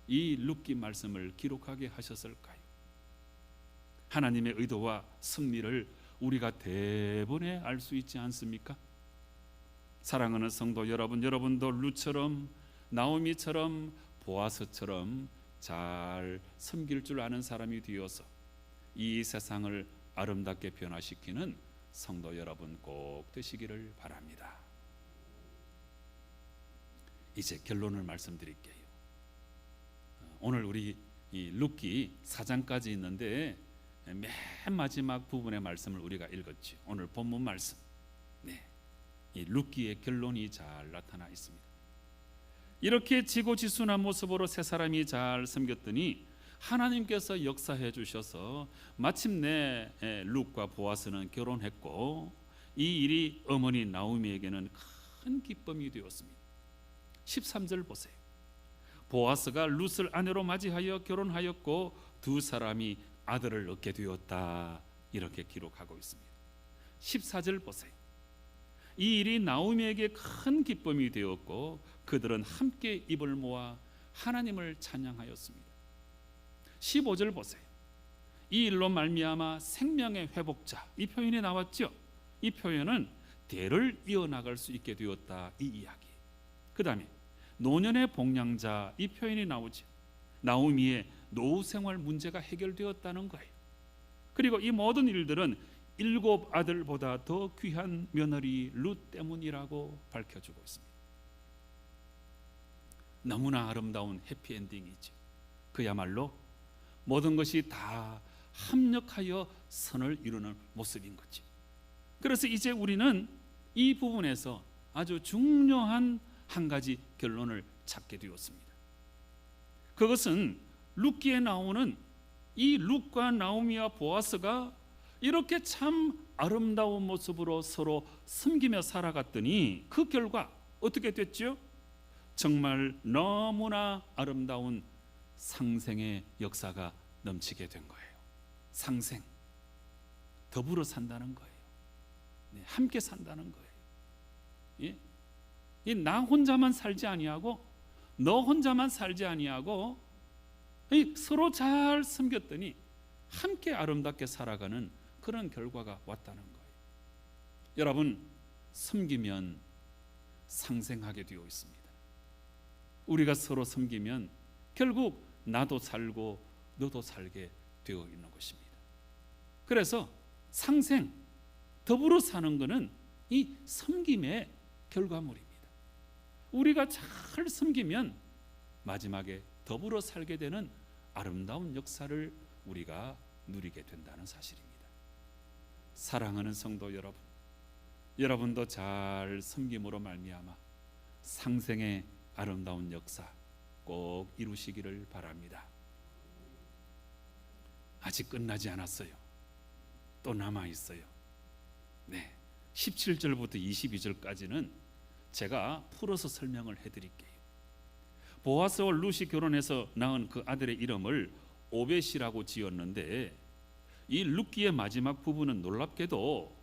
이 룻기 말씀을 기록하게 하셨을까요? 하나님의 의도와 섭리를 우리가 대번에 알 수 있지 않습니까? 사랑하는 성도 여러분, 여러분도 룻처럼 나오미처럼 보아스처럼 잘 섬길 줄 아는 사람이 되어서 이 세상을 아름답게 변화시키는 성도 여러분 꼭 되시기를 바랍니다. 이제 결론을 말씀드릴게요. 오늘 우리 이 룻기 4장까지 있는데 맨 마지막 부분의 말씀을 우리가 읽었죠. 오늘 본문 말씀, 이 룻기의 결론이 잘 나타나 있습니다. 이렇게 지고지순한 모습으로 세 사람이 잘 섬겼더니 하나님께서 역사해 주셔서 마침내 룻과 보아스는 결혼했고, 이 일이 어머니 나오미에게는 큰 기쁨이 되었습니다. 13절 보세요. 보아스가 룻을 아내로 맞이하여 결혼하였고 두 사람이 아들을 얻게 되었다. 이렇게 기록하고 있습니다. 14절 보세요. 이 일이 나오미에게 큰 기쁨이 되었고 그들은 함께 입을 모아 하나님을 찬양하였습니다. 15절 보세요. 이 일로 말미암아 생명의 회복자, 이 표현이 나왔죠. 이 표현은 대를 이어나갈 수 있게 되었다, 이 이야기. 그 다음에 노년의 복량자, 이 표현이 나오죠. 나오미의 노후 생활 문제가 해결되었다는 거예요. 그리고 이 모든 일들은 7 아들보다 더 귀한 며느리 룻 때문이라고 밝혀주고 있습니다. 너무나 아름다운 해피엔딩이죠. 그야말로 모든 것이 다 합력하여 선을 이루는 모습인 거죠. 그래서 이제 우리는 이 부분에서 아주 중요한 한 가지 결론을 찾게 되었습니다. 그것은 룻기에 나오는 이 룻과 나오미와 보아스가 이렇게 참 아름다운 모습으로 서로 섬기며 살아갔더니 그 결과 어떻게 됐죠? 정말 너무나 아름다운 상생의 역사가 넘치게 된 거예요. 상생, 더불어 산다는 거예요. 네, 함께 산다는 거예요. 예? 나 혼자만 살지 아니하고 너 혼자만 살지 아니하고 서로 잘 섬겼더니 함께 아름답게 살아가는 그런 결과가 왔다는 거예요. 여러분, 섬기면 상생하게 되어 있습니다. 우리가 서로 섬기면 결국 나도 살고 너도 살게 되어 있는 것입니다. 그래서 상생, 더불어 사는 것은 이 섬김의 결과물입니다. 우리가 잘 섬기면 마지막에 더불어 살게 되는 아름다운 역사를 우리가 누리게 된다는 사실입니다. 사랑하는 성도 여러분, 여러분도 잘 섬김으로 말미암아 상생의 아름다운 역사 꼭 이루시기를 바랍니다. 아직 끝나지 않았어요. 또 남아 있어요. 네, 17절부터 22절까지는 제가 풀어서 설명을 해드릴게요. 보아스와 룻이 결혼해서 낳은 그 아들의 이름을 오벳이라고 지었는데 이 룻기의 마지막 부분은 놀랍게도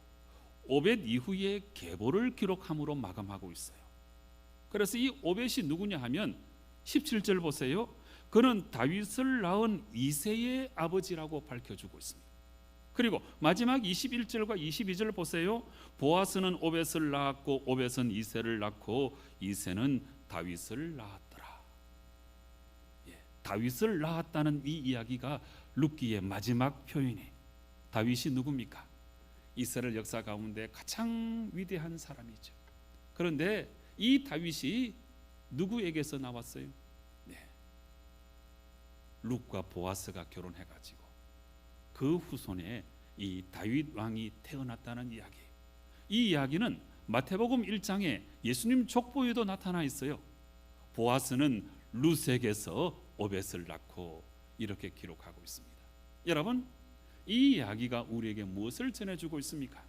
오벳 이후에 계보를 기록함으로 마감하고 있어요. 그래서 이 오벳이 누구냐 하면 17절 보세요. 그는 다윗을 낳은 이새의 아버지라고 밝혀주고 있습니다. 그리고 마지막 21절과 22절 보세요. 보아스는 오벳을 낳았고 오벳은 이새를 낳고 이새는 다윗을 낳았더라. 예, 다윗을 낳았다는 이 이야기가 룻기의 마지막 표현이. 다윗이 누굽니까? 이스라엘 역사 가운데 가장 위대한 사람이죠. 그런데 이 다윗이 누구에게서 나왔어요? 네, 룻과 보아스가 결혼해가지고 그 후손에 이 다윗 왕이 태어났다는 이야기. 이 이야기는 마태복음 1장에 예수님 족보에도 나타나 있어요. 보아스는 룻에게서 오벳을 낳고 이렇게 기록하고 있습니다. 여러분, 이 이야기가 우리에게 무엇을 전해주고 있습니까?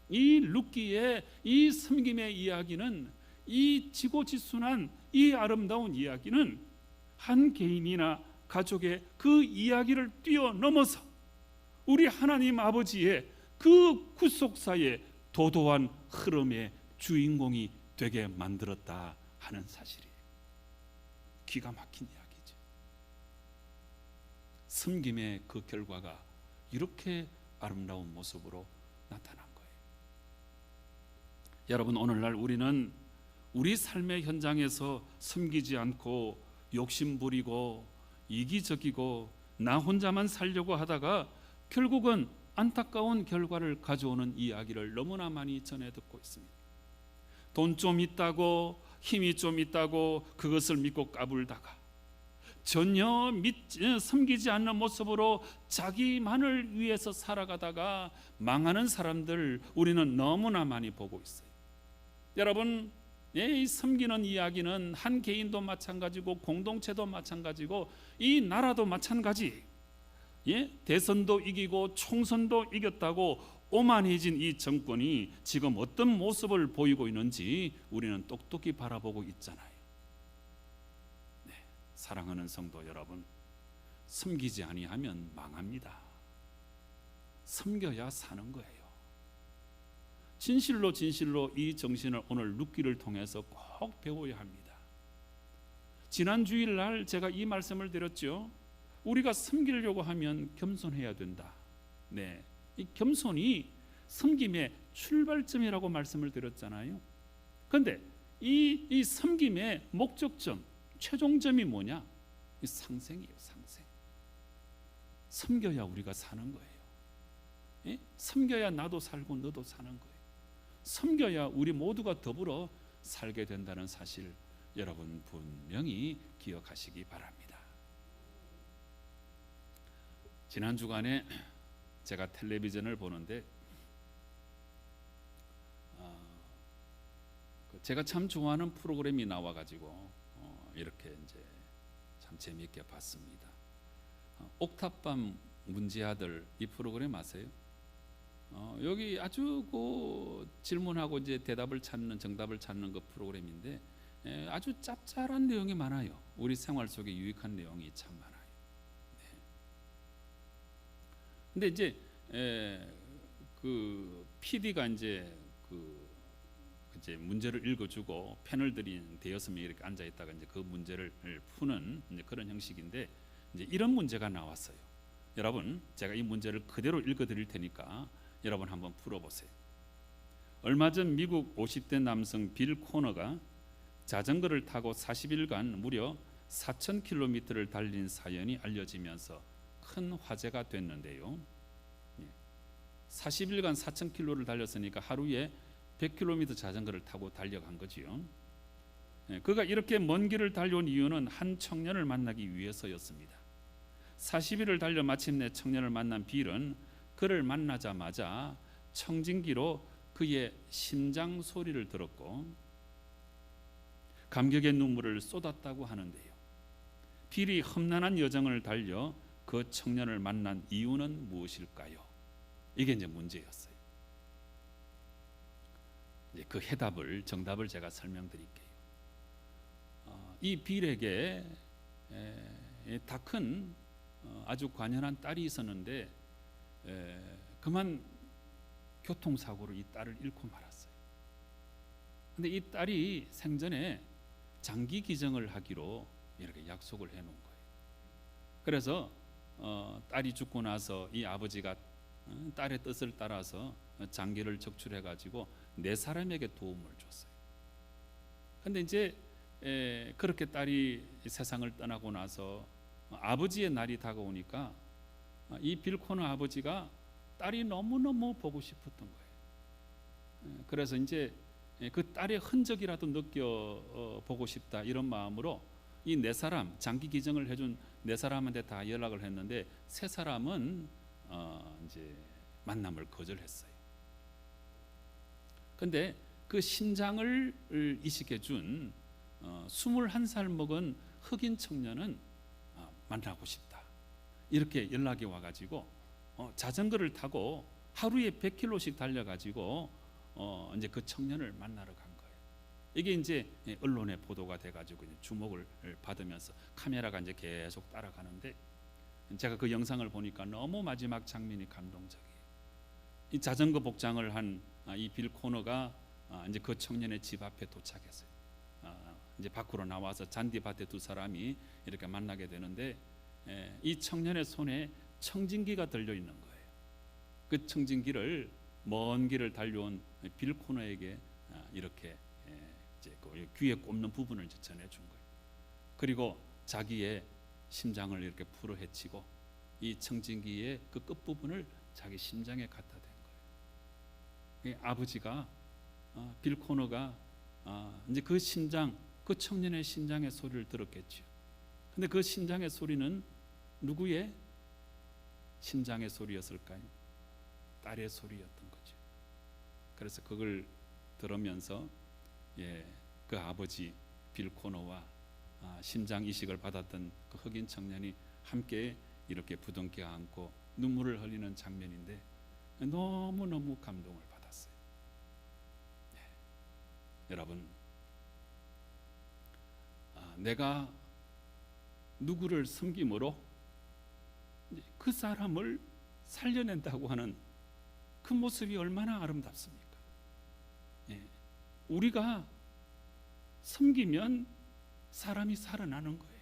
이 룻기의 이 섬김의 이야기는, 이 지고지순한 이 아름다운 이야기는 한 개인이나 가족의 그 이야기를 뛰어넘어서 우리 하나님 아버지의 그 구속사의 도도한 흐름의 주인공이 되게 만들었다 하는 사실이에요. 기가 막힌 이야기죠. 섬김의 그 결과가 이렇게 아름다운 모습으로 나타난 거예요. 여러분, 오늘날 우리는 우리 삶의 현장에서 섬기지 않고 욕심 부리고 이기적이고 나 혼자만 살려고 하다가 결국은 안타까운 결과를 가져오는 이야기를 너무나 많이 전해 듣고 있습니다. 돈 좀 있다고, 힘이 좀 있다고 그것을 믿고 까불다가 전혀 섬기지 않는 모습으로 자기만을 위해서 살아가다가 망하는 사람들 우리는 너무나 많이 보고 있어요. 여러분, 이 섬기는 이야기는 한 개인도 마찬가지고 공동체도 마찬가지고 이 나라도 마찬가지. 대선도 이기고 총선도 이겼다고 오만해진 이 정권이 지금 어떤 모습을 보이고 있는지 우리는 똑똑히 바라보고 있잖아요. 네. 사랑하는 성도 여러분, 섬기지 아니하면 망합니다. 섬겨야 사는 거예요. 진실로 이 정신을 오늘 룻기를 통해서 꼭 배워야 합니다. 지난 주일날 제가 이 말씀을 드렸죠. 우리가 섬기려고 하면 겸손해야 된다. 네, 이 겸손이 섬김의 출발점이라고 말씀을 드렸잖아요. 그런데 이 섬김의 목적점, 최종점이 뭐냐? 이 상생이에요. 상생. 섬겨야 우리가 사는 거예요. 예? 섬겨야 나도 살고 너도 사는 거예요. 섬겨야 우리 모두가 더불어 살게 된다는 사실 여러분 분명히 기억하시기 바랍니다. 지난 주간에 제가 텔레비전을 보는데 제가 참 좋아하는 프로그램이 나와가지고 이렇게 이제 참 재미있게 봤습니다. 옥탑방 문제아들 이 프로그램 아세요? 여기 아주 그 질문하고 이제 대답을 찾는 정답을 찾는 그 프로그램인데 아주 짭짤한 내용이 많아요. 우리 생활 속에 유익한 내용이 참 많아요. 네. 근데 이제 그 PD가 이제 이제 문제를 읽어주고 패널들이 대여섯 명이 이렇게 앉아 있다가 이제 그 문제를 푸는 이제 그런 형식인데 이제 이런 문제가 나왔어요. 여러분, 제가 이 문제를 그대로 읽어드릴 테니까 여러분 한번 풀어보세요. 얼마 전 미국 50대 남성 빌 코너가 자전거를 타고 40일간 무려 4,000km를 달린 사연이 알려지면서 큰 화제가 됐는데요. 40일간 4,000km를 달렸으니까 하루에 100km 자전거를 타고 달려간 거지요. 그가 이렇게 먼 길을 달려온 이유는 한 청년을 만나기 위해서였습니다. 40일을 달려 마침내 청년을 만난 빌은 그를 만나자마자 청진기로 그의 심장 소리를 들었고 감격의 눈물을 쏟았다고 하는데요. 빌이 험난한 여정을 달려 그 청년을 만난 이유는 무엇일까요? 이게 이제 문제였어요. 이제 그 정답을 제가 설명드릴게요. 이 빌에게 다 큰 아주 관연한 딸이 있었는데 그만 교통사고로 이 딸을 잃고 말았어요. 근데 이 딸이 생전에 장기 기증을 하기로 이렇게 약속을 해놓은 거예요. 그래서 딸이 죽고 나서 이 아버지가 딸의 뜻을 따라서 장기를 적출해 가지고 네 사람에게 도움을 줬어요. 근데 이제 그렇게 딸이 세상을 떠나고 나서 아버지의 날이 다가오니까 이 빌 코너 아버지가 딸이 너무너무 보고 싶었던 거예요. 그래서 이제 그 딸의 흔적이라도 느껴보고 싶다 이런 마음으로 이 네 사람 장기 기증을 해준 네 사람한테 다 연락을 했는데 세 사람은 이제 만남을 거절했어요. 근데 그 신장을 이식해준 21살 먹은 흑인 청년은 만나고 싶다 이렇게 연락이 와가지고 자전거를 타고 하루에 100km씩 달려가지고 이제 그 청년을 만나러 간 거예요. 이게 이제 언론에 보도가 돼가지고 주목을 받으면서 카메라가 이제 계속 따라가는데 제가 그 영상을 보니까 너무 마지막 장면이 감동적이에요. 이 자전거 복장을 한 이 빌 코너가 이제 그 청년의 집 앞에 도착했어요. 이제 밖으로 나와서 잔디밭에 두 사람이 이렇게 만나게 되는데 이 청년의 손에 청진기가 들려 있는 거예요. 그 청진기를 먼 길을 달려온 빌 코너에게 이렇게 이제 그 귀에 꼽는 부분을 전해 준 거예요. 그리고 자기의 심장을 이렇게 풀어 헤치고 이 청진기의 그 끝 부분을 자기 심장에 갖다 댄 거예요. 아버지가 빌 코너가 이제 그 심장, 그 청년의 심장의 소리를 들었겠죠. 근데 그 심장의 소리는 누구의 심장의 소리였을까요? 딸의 소리였던 거죠. 그래서 그걸 들으면서 그 아버지 빌 코너와 심장 이식을 받았던 그 흑인 청년이 함께 이렇게 부둥켜 안고 눈물을 흘리는 장면인데 너무너무 감동을 받았어요. 여러분, 내가 누구를 섬김으로 그 사람을 살려낸다고 하는 그 모습이 얼마나 아름답습니까? 예. 우리가 섬기면 사람이 살아나는 거예요.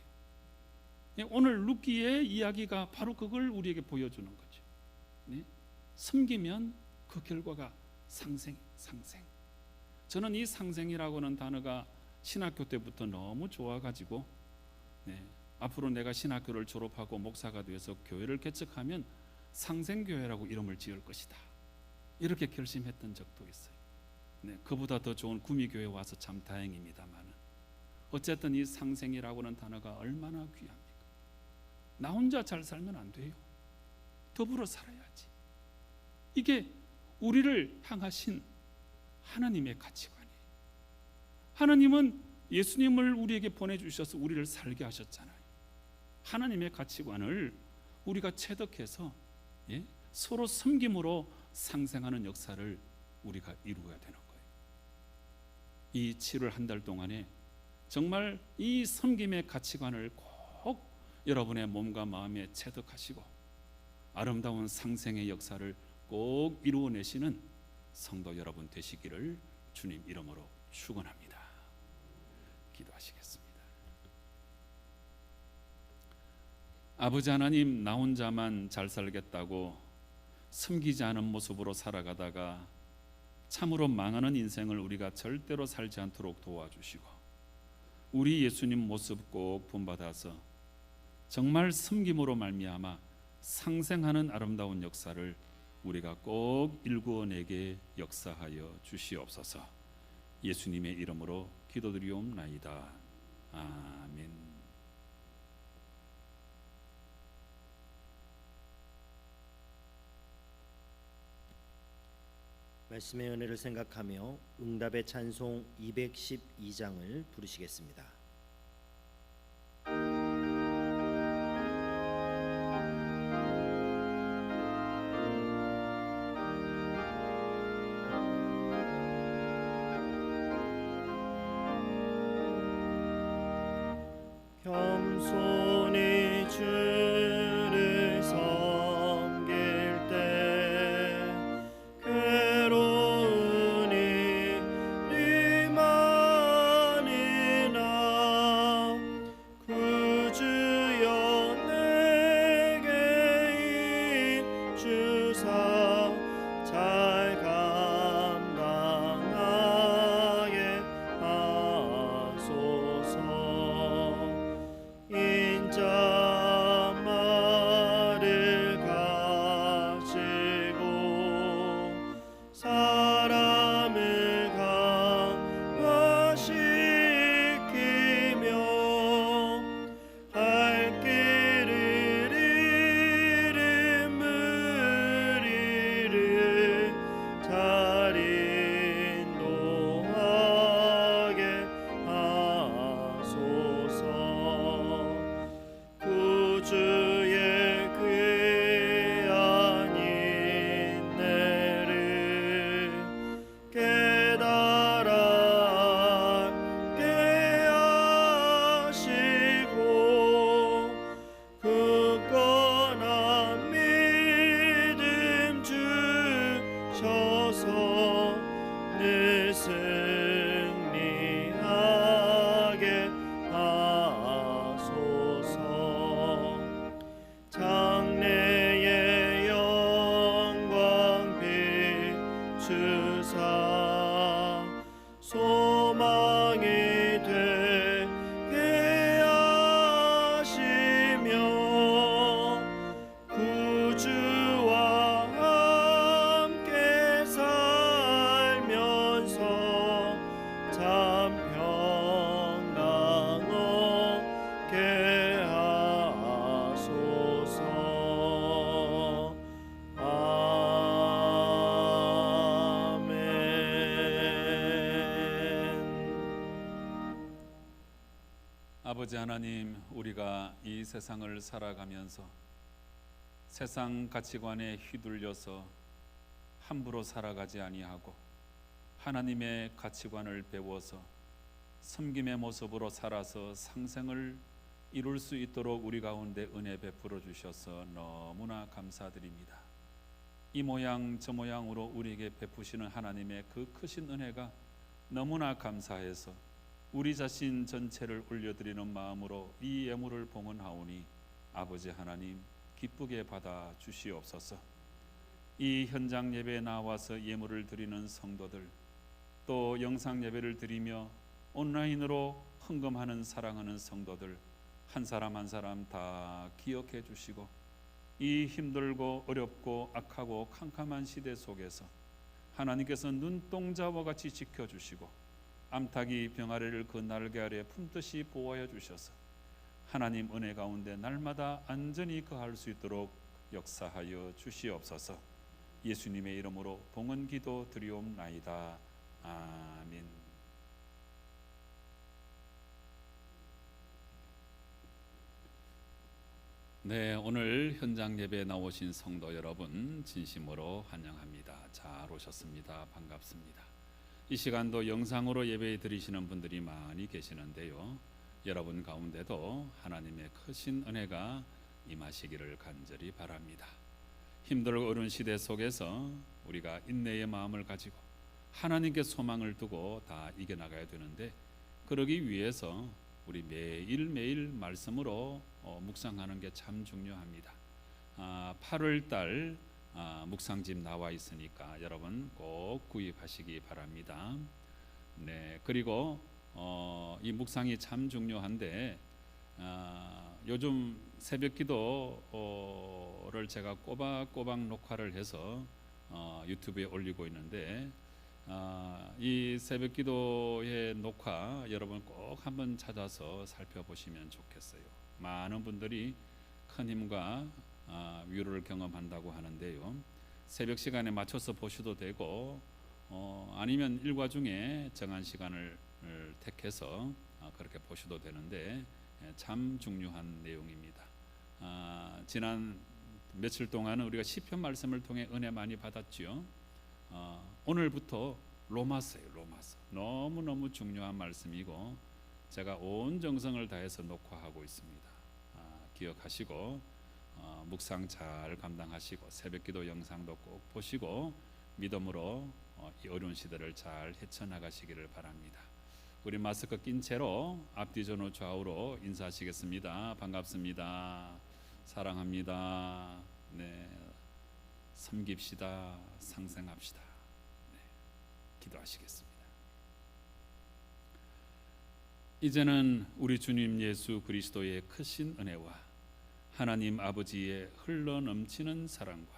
예. 오늘 룻기의 이야기가 바로 그걸 우리에게 보여주는 거죠. 네? 섬기면 그 결과가 상생. 저는 이 상생이라고 하는 단어가 신학교 때부터 너무 좋아가지고 앞으로 내가 신학교를 졸업하고 목사가 되어서 교회를 개척하면 상생교회라고 이름을 지을 것이다, 이렇게 결심했던 적도 있어요. 그보다 더 좋은 구미교회 와서 참 다행입니다만, 어쨌든 이 상생이라고 하는 단어가 얼마나 귀합니까? 나 혼자 잘 살면 안 돼요. 더불어 살아야지. 이게 우리를 향하신 하나님의 가치관이에요. 하나님은 예수님을 우리에게 보내주셔서 우리를 살게 하셨잖아요. 하나님의 가치관을 우리가 체득해서 서로 섬김으로 상생하는 역사를 우리가 이루어야 되는 거예요. 이 7월 한 달 동안에 정말 이 섬김의 가치관을 꼭 여러분의 몸과 마음에 체득하시고 아름다운 상생의 역사를 꼭 이루어내시는 성도 여러분 되시기를 주님 이름으로 축원합니다. 기도하시겠습니다. 아버지 하나님, 나 혼자만 잘 살겠다고 섬기지 않은 모습으로 살아가다가 참으로 망하는 인생을 우리가 절대로 살지 않도록 도와주시고, 우리 예수님 모습 꼭 본받아서 정말 섬김으로 말미암아 상생하는 아름다운 역사를 우리가 꼭 일구어내게 역사하여 주시옵소서. 예수님의 이름으로 기도드리옵나이다. 아멘. 말씀의 은혜를 생각하며 응답의 찬송 212장을 부르시겠습니다. 겸손히 주를 섬길 때 괴로운 일이 많으나 구주여 내게 인주사 잘 감당하게 하소서. 인자말을 가지고 사람을 강화시키며 할 길을 잃은 무리를 잘 인도하게 하소서. 구주의 귀한 인내를 깨달아 알게 하시고 굳건한 믿음 주셔서 늘 승리하게 하소서. 장래의 영광 비추사 소망이 되게 하시며 구주와 함께 살면서 참 평강 얻게 하소서. 아멘. 아버지 하나님, 우리가 이 세상을 살아가면서 세상 가치관에 휘둘려서 함부로 살아가지 아니하고 하나님의 가치관을 배워서 섬김의 모습으로 살아서 상생을 이룰 수 있도록 우리 가운데 은혜 베풀어 주셔서 너무나 감사드립니다. 이 모양 저 모양으로 우리에게 베푸시는 하나님의 그 크신 은혜가 너무나 감사해서 우리 자신 전체를 올려드리는 마음으로 이 예물을 봉헌하오니 아버지 하나님 기쁘게 받아 주시옵소서. 이 현장 예배에 나와서 예물을 드리는 성도들, 또 영상 예배를 드리며 온라인으로 헌금하는 사랑하는 성도들 한 사람 한 사람 다 기억해 주시고 이 힘들고 어렵고 악하고 캄캄한 시대 속에서 하나님께서 눈동자와 같이 지켜주시고 암탉이 병아리를 그 날개 아래 품듯이 보호하여 주셔서 하나님 은혜 가운데 날마다 안전히 거할 수 있도록 역사하여 주시옵소서. 예수님의 이름으로 봉헌 기도 드리옵나이다. 아멘. 네, 오늘 현장 예배에 나오신 성도 여러분 진심으로 환영합니다. 잘 오셨습니다. 반갑습니다. 이 시간도 영상으로 예배 드리시는 분들이 많이 계시는데요. 여러분 가운데도 하나님의 크신 은혜가 임하시기를 간절히 바랍니다. 힘들고 어려운 시대 속에서 우리가 인내의 마음을 가지고 하나님께 소망을 두고 다 이겨나가야 되는데, 그러기 위해서 우리 매일매일 말씀으로 묵상하는 게 참 중요합니다. 8월달 묵상집 나와 있으니까 여러분 꼭 구입하시기 바랍니다. 네, 그리고 이 묵상이 참 중요한데 요즘 새벽기도를 제가 꼬박꼬박 녹화를 해서 유튜브에 올리고 있는데 이 새벽기도의 녹화 여러분 꼭 한번 찾아서 살펴보시면 좋겠어요. 많은 분들이 큰 힘과 위로를 경험한다고 하는데요. 새벽 시간에 맞춰서 보셔도 되고 아니면 일과 중에 정한 시간을 택해서 그렇게 보셔도 되는데 참 중요한 내용입니다. 지난 며칠 동안은 우리가 시편 말씀을 통해 은혜 많이 받았죠. 오늘부터 로마서예요. 로마서 너무너무 중요한 말씀이고 제가 온 정성을 다해서 녹화하고 있습니다. 기억하시고 묵상 잘 감당하시고 새벽기도 영상도 꼭 보시고 믿음으로 이 어려운 시대를 잘 헤쳐나가시기를 바랍니다. 우리 마스크 낀 채로 앞뒤 전후 좌우로 인사하시겠습니다. 반갑습니다. 사랑합니다. 네, 섬깁시다. 상생합시다. 네, 기도하시겠습니다. 이제는 우리 주님 예수 그리스도의 크신 은혜와 하나님 아버지의 흘러넘치는 사랑과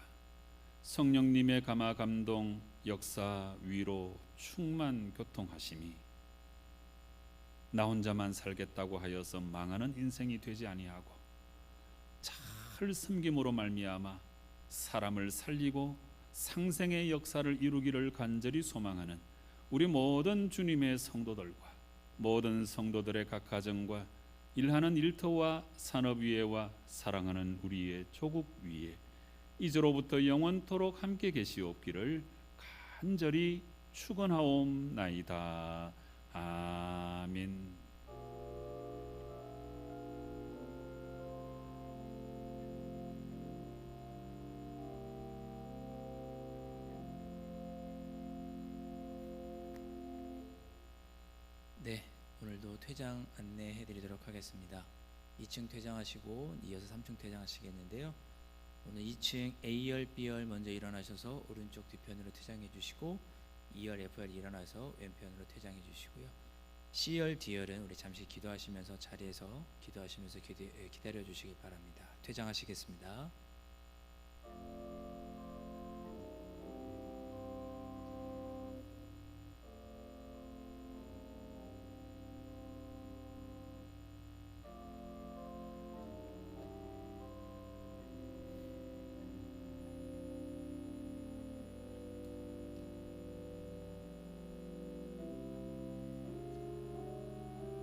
성령님의 감화 감동 역사 위로 충만 교통하심이 나 혼자만 살겠다고 하여서 망하는 인생이 되지 아니하고 잘 섬김으로 말미암아 사람을 살리고 상생의 역사를 이루기를 간절히 소망하는 우리 모든 주님의 성도들과 모든 성도들의 각 가정과 일하는 일터와 산업 위에와 사랑하는 우리의 조국 위에 이제로부터 영원토록 함께 계시옵기를 간절히 축원하옵나이다. 아멘. 네, 오늘도 퇴장 안내해 드리도록 하겠습니다. 2층 퇴장하시고 이어서 3층 퇴장하시겠는데요. 오늘 2층 A열, B열 먼저 일어나셔서 오른쪽 뒤편으로 퇴장해 주시고 2열, F열 일어나서 왼편으로 퇴장해 주시고요. C열, D열은 우리 잠시 기도하시면서 자리에서 기도하시면서 기다려 주시기 바랍니다. 퇴장하시겠습니다.